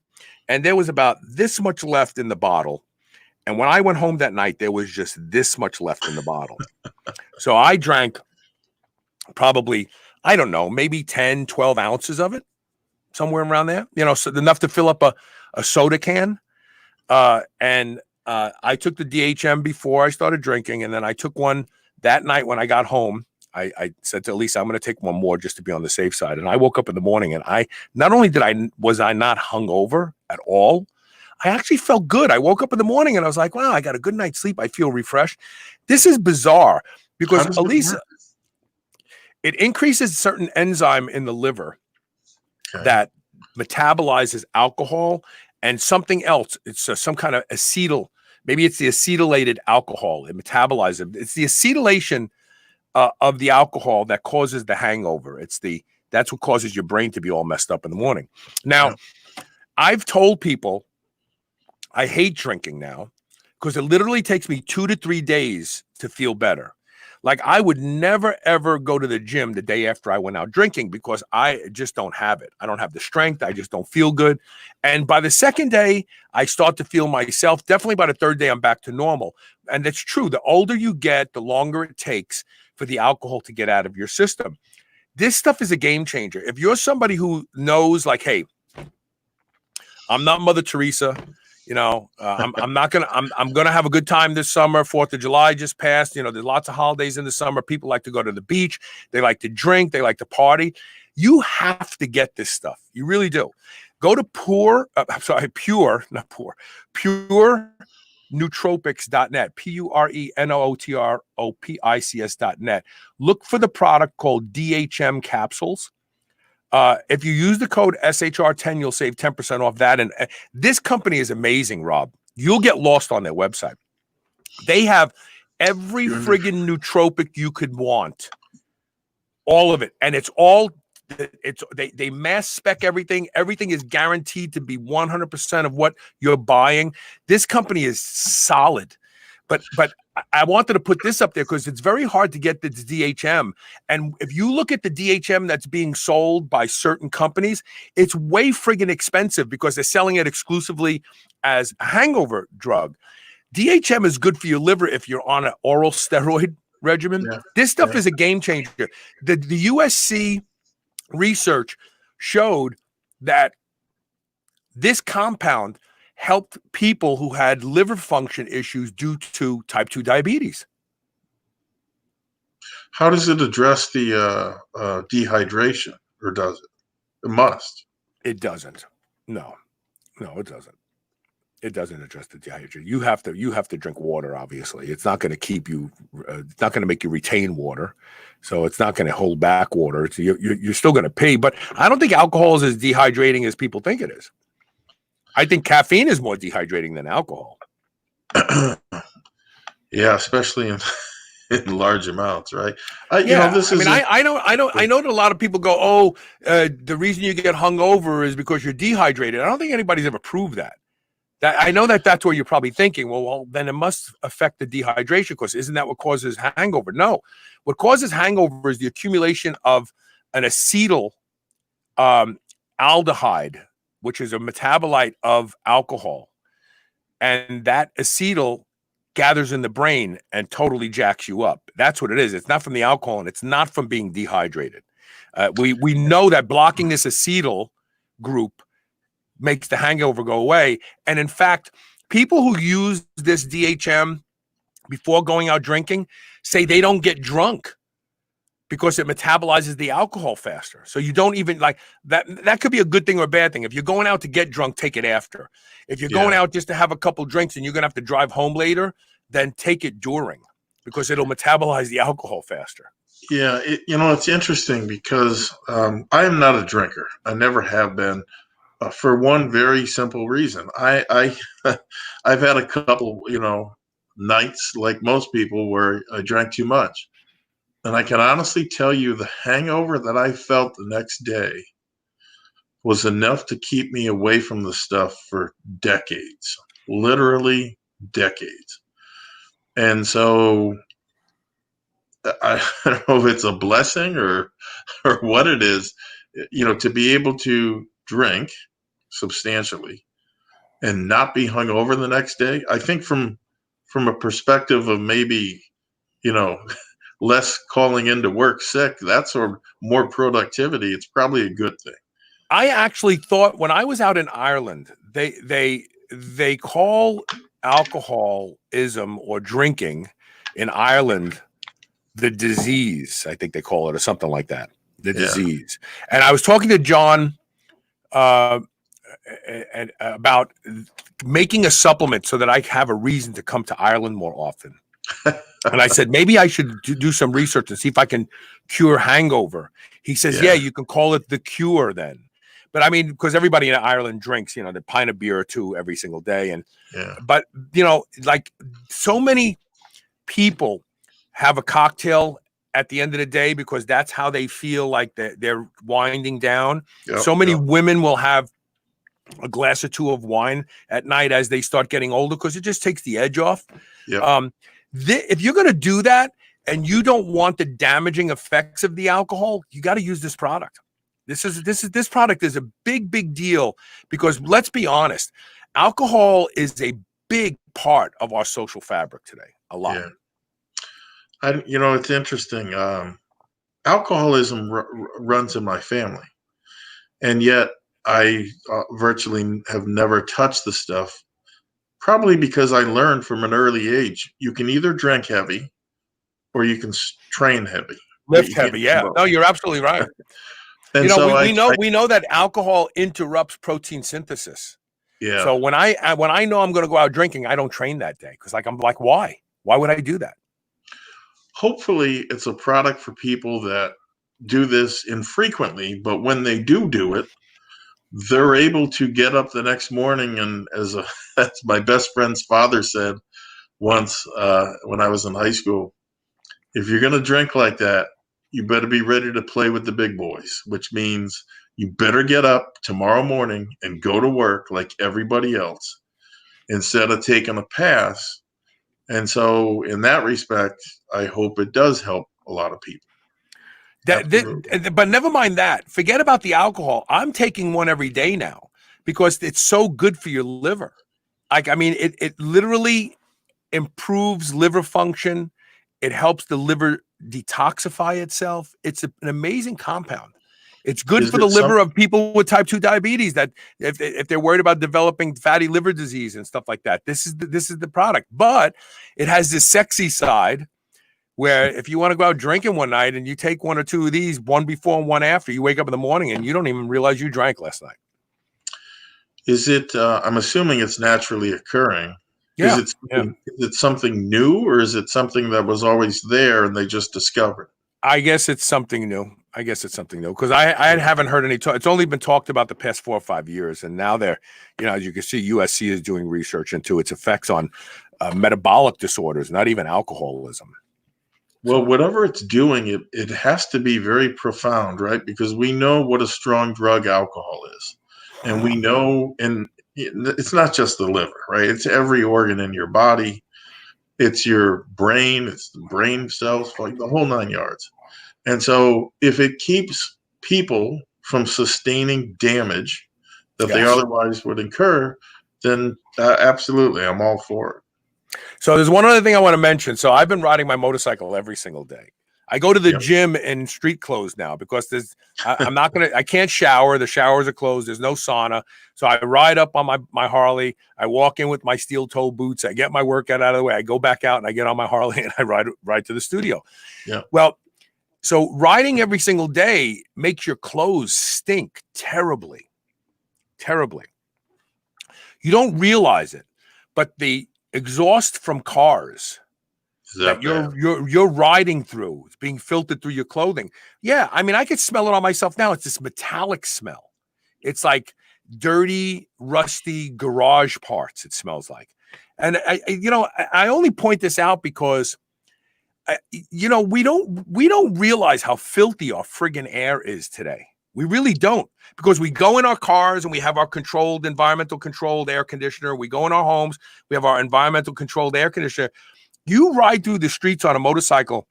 and there was about this much left in the bottle. And when I went home that night, there was just this much left in the bottle. So I drank probably, I don't know, maybe 10, 12 ounces of it, somewhere around there, so enough to fill up a soda can. And I took the DHM before I started drinking, and then I took one that night when I got home. I said to Elisa, I'm going to take one more just to be on the safe side. And I woke up in the morning, and not only was I not hungover at all, I actually felt good. I woke up in the morning and I was like, wow, I got a good night's sleep. I feel refreshed. This is bizarre because Elisa, it increases certain enzyme in the liver that metabolizes alcohol and something else. It's some kind of acetyl. Maybe it's the acetylated alcohol. It metabolizes it. It's the acetylation of the alcohol that causes the hangover. That's what causes your brain to be all messed up in the morning. Now, I've told people I hate drinking now because it literally takes me 2 to 3 days to feel better. Like I would never, ever go to the gym the day after I went out drinking because I just don't have it. I don't have the strength. I just don't feel good. And by the second day, I start to feel myself. Definitely by the third day, I'm back to normal. And that's true. The older you get, the longer it takes for the alcohol to get out of your system. This stuff is a game changer. If you're somebody who knows like, hey, I'm not Mother Teresa, I'm gonna have a good time this summer. 4th of July just passed. There's lots of holidays in the summer. People like to go to the beach. They like to drink. They like to party. You have to get this stuff. You really do. Go to pure nootropics.net, PureNootropics.net. Look for the product called DHM capsules. If you use the code SHR10, you'll save 10% off that. And this company is amazing, Rob. You'll get lost on their website. They have every friggin' nootropic you could want. All of it. And they mass spec everything. Everything is guaranteed to be 100% of what you're buying. This company is solid. But I wanted to put this up there because it's very hard to get the DHM. And if you look at the DHM that's being sold by certain companies, it's way friggin' expensive because they're selling it exclusively as a hangover drug. DHM is good for your liver if you're on an oral steroid regimen. Yeah. This stuff is a game changer. The USC research showed that this compound helped people who had liver function issues due to type 2 diabetes. How does it address the dehydration, or does it? It must. It doesn't. No, it doesn't. It doesn't address the dehydration. You have to drink water. Obviously, it's not going to keep you. It's not going to make you retain water, so it's not going to hold back water. So you're still going to pee. But I don't think alcohol is as dehydrating as people think it is. I think caffeine is more dehydrating than alcohol. Yeah, especially in large amounts, right? I know that a lot of people go, the reason you get hungover is because you're dehydrated. I don't think anybody's ever proved that. I know that's what you're probably thinking. Well, then it must affect the dehydration because isn't that what causes hangover? No, what causes hangover is the accumulation of an acetyl aldehyde, which is a metabolite of alcohol. And that acetyl gathers in the brain and totally jacks you up. That's what it is. It's not from the alcohol, and it's not from being dehydrated. We know that blocking this acetyl group makes the hangover go away. And in fact, people who use this DHM before going out drinking say they don't get drunk because it metabolizes the alcohol faster. So you don't even like that. That could be a good thing or a bad thing. If you're going out to get drunk, take it after. If you're going out just to have a couple drinks and you're going to have to drive home later, then take it during because it'll metabolize the alcohol faster. Yeah. It's interesting because I am not a drinker. I never have been for one very simple reason. I've had a couple, nights like most people where I drank too much. And I can honestly tell you the hangover that I felt the next day was enough to keep me away from the stuff for decades, literally decades. And so I don't know if it's a blessing or what it is, to be able to drink substantially and not be hungover the next day. I think from a perspective of maybe, less calling into work sick, that's or more productivity, it's probably a good thing. I actually thought when I was out in Ireland, they call alcoholism or drinking in Ireland the disease. I think they call it or something like that. The disease. And I was talking to John about making a supplement so that I have a reason to come to Ireland more often. And I said, maybe I should do some research and see if I can cure hangover. He says, yeah, you can call it the cure then. But I mean, because everybody in Ireland drinks, the pint of beer or two every single day. And, but, like so many people have a cocktail at the end of the day because that's how they feel like they're winding down. So many women will have a glass or two of wine at night as they start getting older because it just takes the edge off. If you're going to do that and you don't want the damaging effects of the alcohol, you got to use this product. This product is a big deal because let's be honest, alcohol is a big part of our social fabric today. A lot. It's interesting. Alcoholism runs in my family, and yet I virtually have never touched the stuff. Probably because I learned from an early age, you can either drink heavy or you can train heavy. Lift heavy, yeah. No, you're absolutely right. And we know that alcohol interrupts protein synthesis. Yeah. So when I know I'm going to go out drinking, I don't train that day because I'm like, why? Why would I do that? Hopefully, it's a product for people that do this infrequently, but when they do it, they're able to get up the next morning and as my best friend's father said once when I was in high school, if you're going to drink like that, you better be ready to play with the big boys, which means you better get up tomorrow morning and go to work like everybody else instead of taking a pass And so in that respect, I hope it does help a lot of people. But never mind that. Forget about the alcohol. I'm taking one every day now because it's so good for your liver. Like, I mean, it literally improves liver function. It helps the liver detoxify itself. It's an amazing compound. It's good for the liver of people with type 2 diabetes that if they're worried about developing fatty liver disease and stuff like that. This is the product. But it has this sexy side where if you want to go out drinking one night and you take one or two of these, one before and one after, you wake up in the morning and you don't even realize you drank last night. Is it, I'm assuming it's naturally occurring. Yeah. Is it something new, or is it something that was always there and they just discovered? I guess it's something new. Because I haven't heard any talk. It's only been talked about the past 4 or 5 years. And now they're, as you can see, USC is doing research into its effects on metabolic disorders, not even alcoholism. Well, whatever it's doing, it has to be very profound, right? Because we know what a strong drug alcohol is. And we know, and it's not just the liver, right? It's every organ in your body. It's your brain. It's the brain cells, like the whole 9 yards. And so if it keeps people from sustaining damage that they otherwise would incur, then absolutely, I'm all for it. So there's one other thing I want to mention. So I've been riding my motorcycle every single day. I go to the gym in street clothes now because I can't shower. The showers are closed. There's no sauna. So I ride up on my Harley. I walk in with my steel toe boots. I get my workout out of the way. I go back out and I get on my Harley and I ride to the studio. Yeah. Well, so riding every single day makes your clothes stink terribly, terribly. You don't realize it, but the exhaust from cars that you're riding through, it's being filtered through your clothing. Yeah, I mean, I could smell it on myself now. It's this metallic smell. It's like dirty, rusty garage parts. It smells like, and I only point this out because, we don't realize how filthy our friggin' air is today. We really don't, because we go in our cars and we have our environmental controlled air conditioner. We go in our homes, we have our environmental controlled air conditioner. You ride through the streets on a motorcycle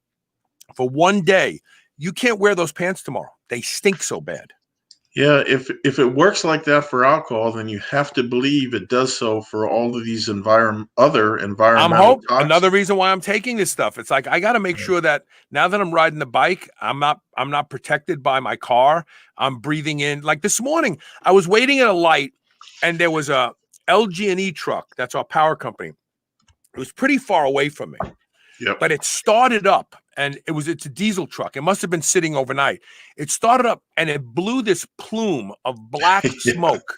for one day, you can't wear those pants tomorrow. They stink so bad. Yeah, if it works like that for alcohol, then you have to believe it does so for all of these other environmental toxins. Another reason why I'm taking this stuff. It's like I got to make sure that now that I'm riding the bike, I'm not protected by my car. I'm breathing in. Like this morning, I was waiting at a light, and there was a LG&E truck. That's our power company. It was pretty far away from me. Yep. But it started up, and it's a diesel truck. It must have been sitting overnight. It started up, and it blew this plume of black smoke.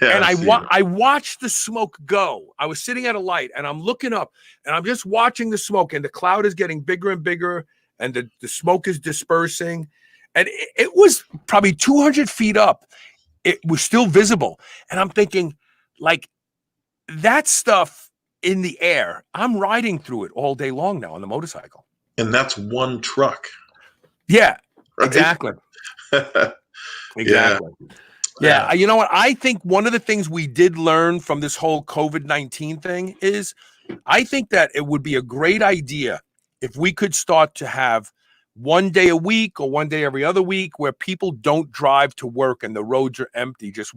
And I watched the smoke go. I was sitting at a light, and I'm looking up, and I'm just watching the smoke, and the cloud is getting bigger and bigger, and the smoke is dispersing. And it was probably 200 feet up. It was still visible. And I'm thinking, like, that stuff in the air, I'm riding through it all day long now on the motorcycle. And that's one truck. Yeah, right? Exactly. Exactly. Yeah. You know what? I think one of the things we did learn from this whole COVID-19 thing is I think that it would be a great idea if we could start to have one day a week or one day every other week where people don't drive to work and the roads are empty, just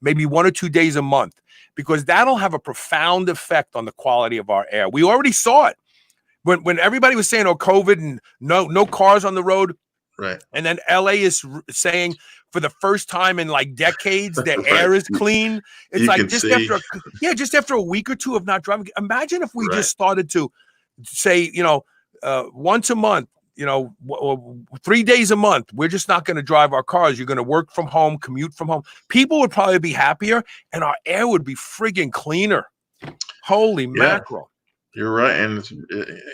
maybe 1 or 2 days a month, because that'll have a profound effect on the quality of our air. We already saw it when everybody was saying, COVID and no cars on the road. Right. And then LA is saying for the first time in like decades, their air is clean. It's like just after a week or two of not driving. Imagine if we just started to say, once a month, 3 days a month, we're just not going to drive our cars. You're going to work from home, commute from home. People would probably be happier, and our air would be friggin' cleaner. Holy mackerel. You're right. And,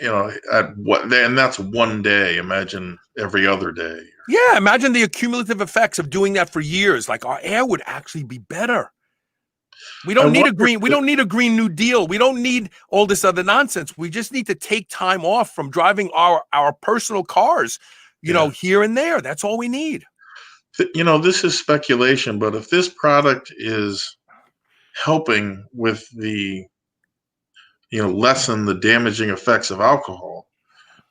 and that's one day. Imagine every other day. Yeah. Imagine the accumulative effects of doing that for years. Like our air would actually be better. We don't need a Green New Deal. We don't need all this other nonsense. We just need to take time off from driving our personal cars, here and there. That's all we need. This is speculation, but if this product is helping with the lessen the damaging effects of alcohol.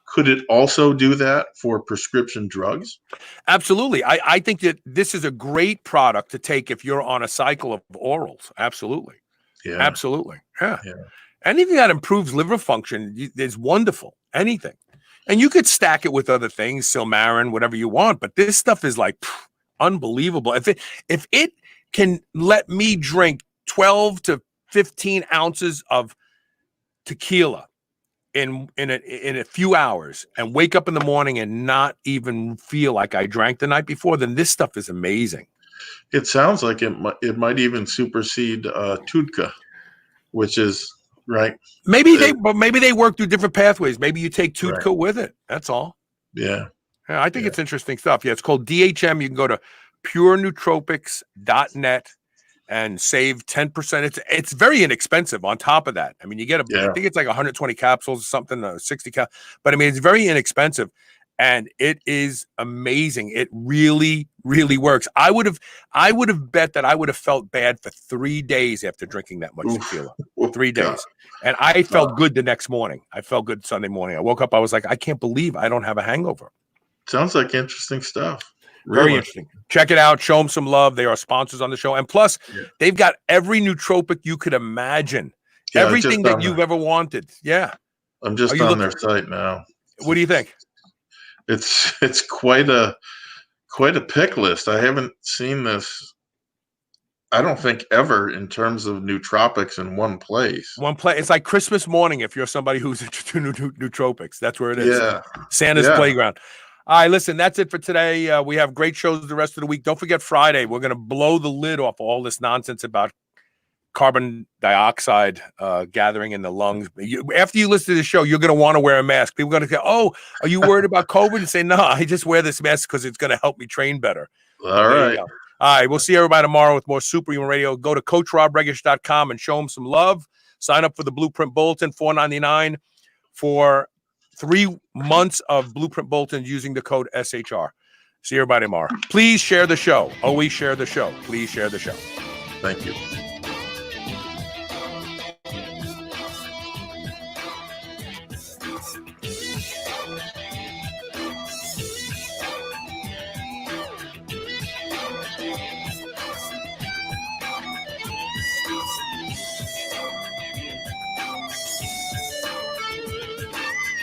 Could it also do that for prescription drugs? Absolutely. I think that this is a great product to take if you're on a cycle of orals. Absolutely. Yeah. Absolutely. Yeah. Yeah. Anything that improves liver function is wonderful. Anything. And you could stack it with other things, Silmarin, whatever you want, but this stuff is like unbelievable. If it can let me drink 12 to 15 ounces of tequila in a few hours and wake up in the morning and not even feel like I drank the night before, then this stuff is amazing. It sounds like it might even supersede Tudka, which is right. Maybe they work through different pathways. Maybe you take Tudka Right. with it. That's all. Yeah. Yeah, I think it's interesting stuff. Yeah, it's called DHM. You can go to purenootropics.net and save 10%. It's very inexpensive on top of that. I mean, you get I think it's like 120 capsules or something, 60 but I mean, it's very inexpensive and it is amazing. It really, really works. I would have bet that I would have felt bad for 3 days after drinking that much tequila. 3 days. God. And I felt good the next morning. I felt good Sunday morning. I woke up, I was like, I can't believe I don't have a hangover. Sounds like interesting stuff. Really? Very interesting. Check it out. Show them some love. They are sponsors on the show. And plus, they've got every nootropic you could imagine. Yeah, everything that you've ever wanted. Yeah. I'm just on their site now. What do you think? It's quite a pick list. I haven't seen this, I don't think, ever in terms of nootropics in one place. It's like Christmas morning if you're somebody who's into nootropics. That's where it is. Yeah. Santa's playground. All right, listen, that's it for today. We have great shows the rest of the week. Don't forget Friday. We're going to blow the lid off all this nonsense about carbon dioxide gathering in the lungs. After you listen to the show, you're going to want to wear a mask. People are going to go, oh, are you worried about COVID? And say, no, I just wear this mask because it's going to help me train better. All right. All right, we'll see everybody tomorrow with more Superhuman Radio. Go to CoachRobRegish.com and show them some love. Sign up for the Blueprint Bulletin, $4.99 for 3 months of Blueprint Bulletins using the code SHR. See everybody tomorrow. Please share the show. Always share the show. Please share the show. Thank you.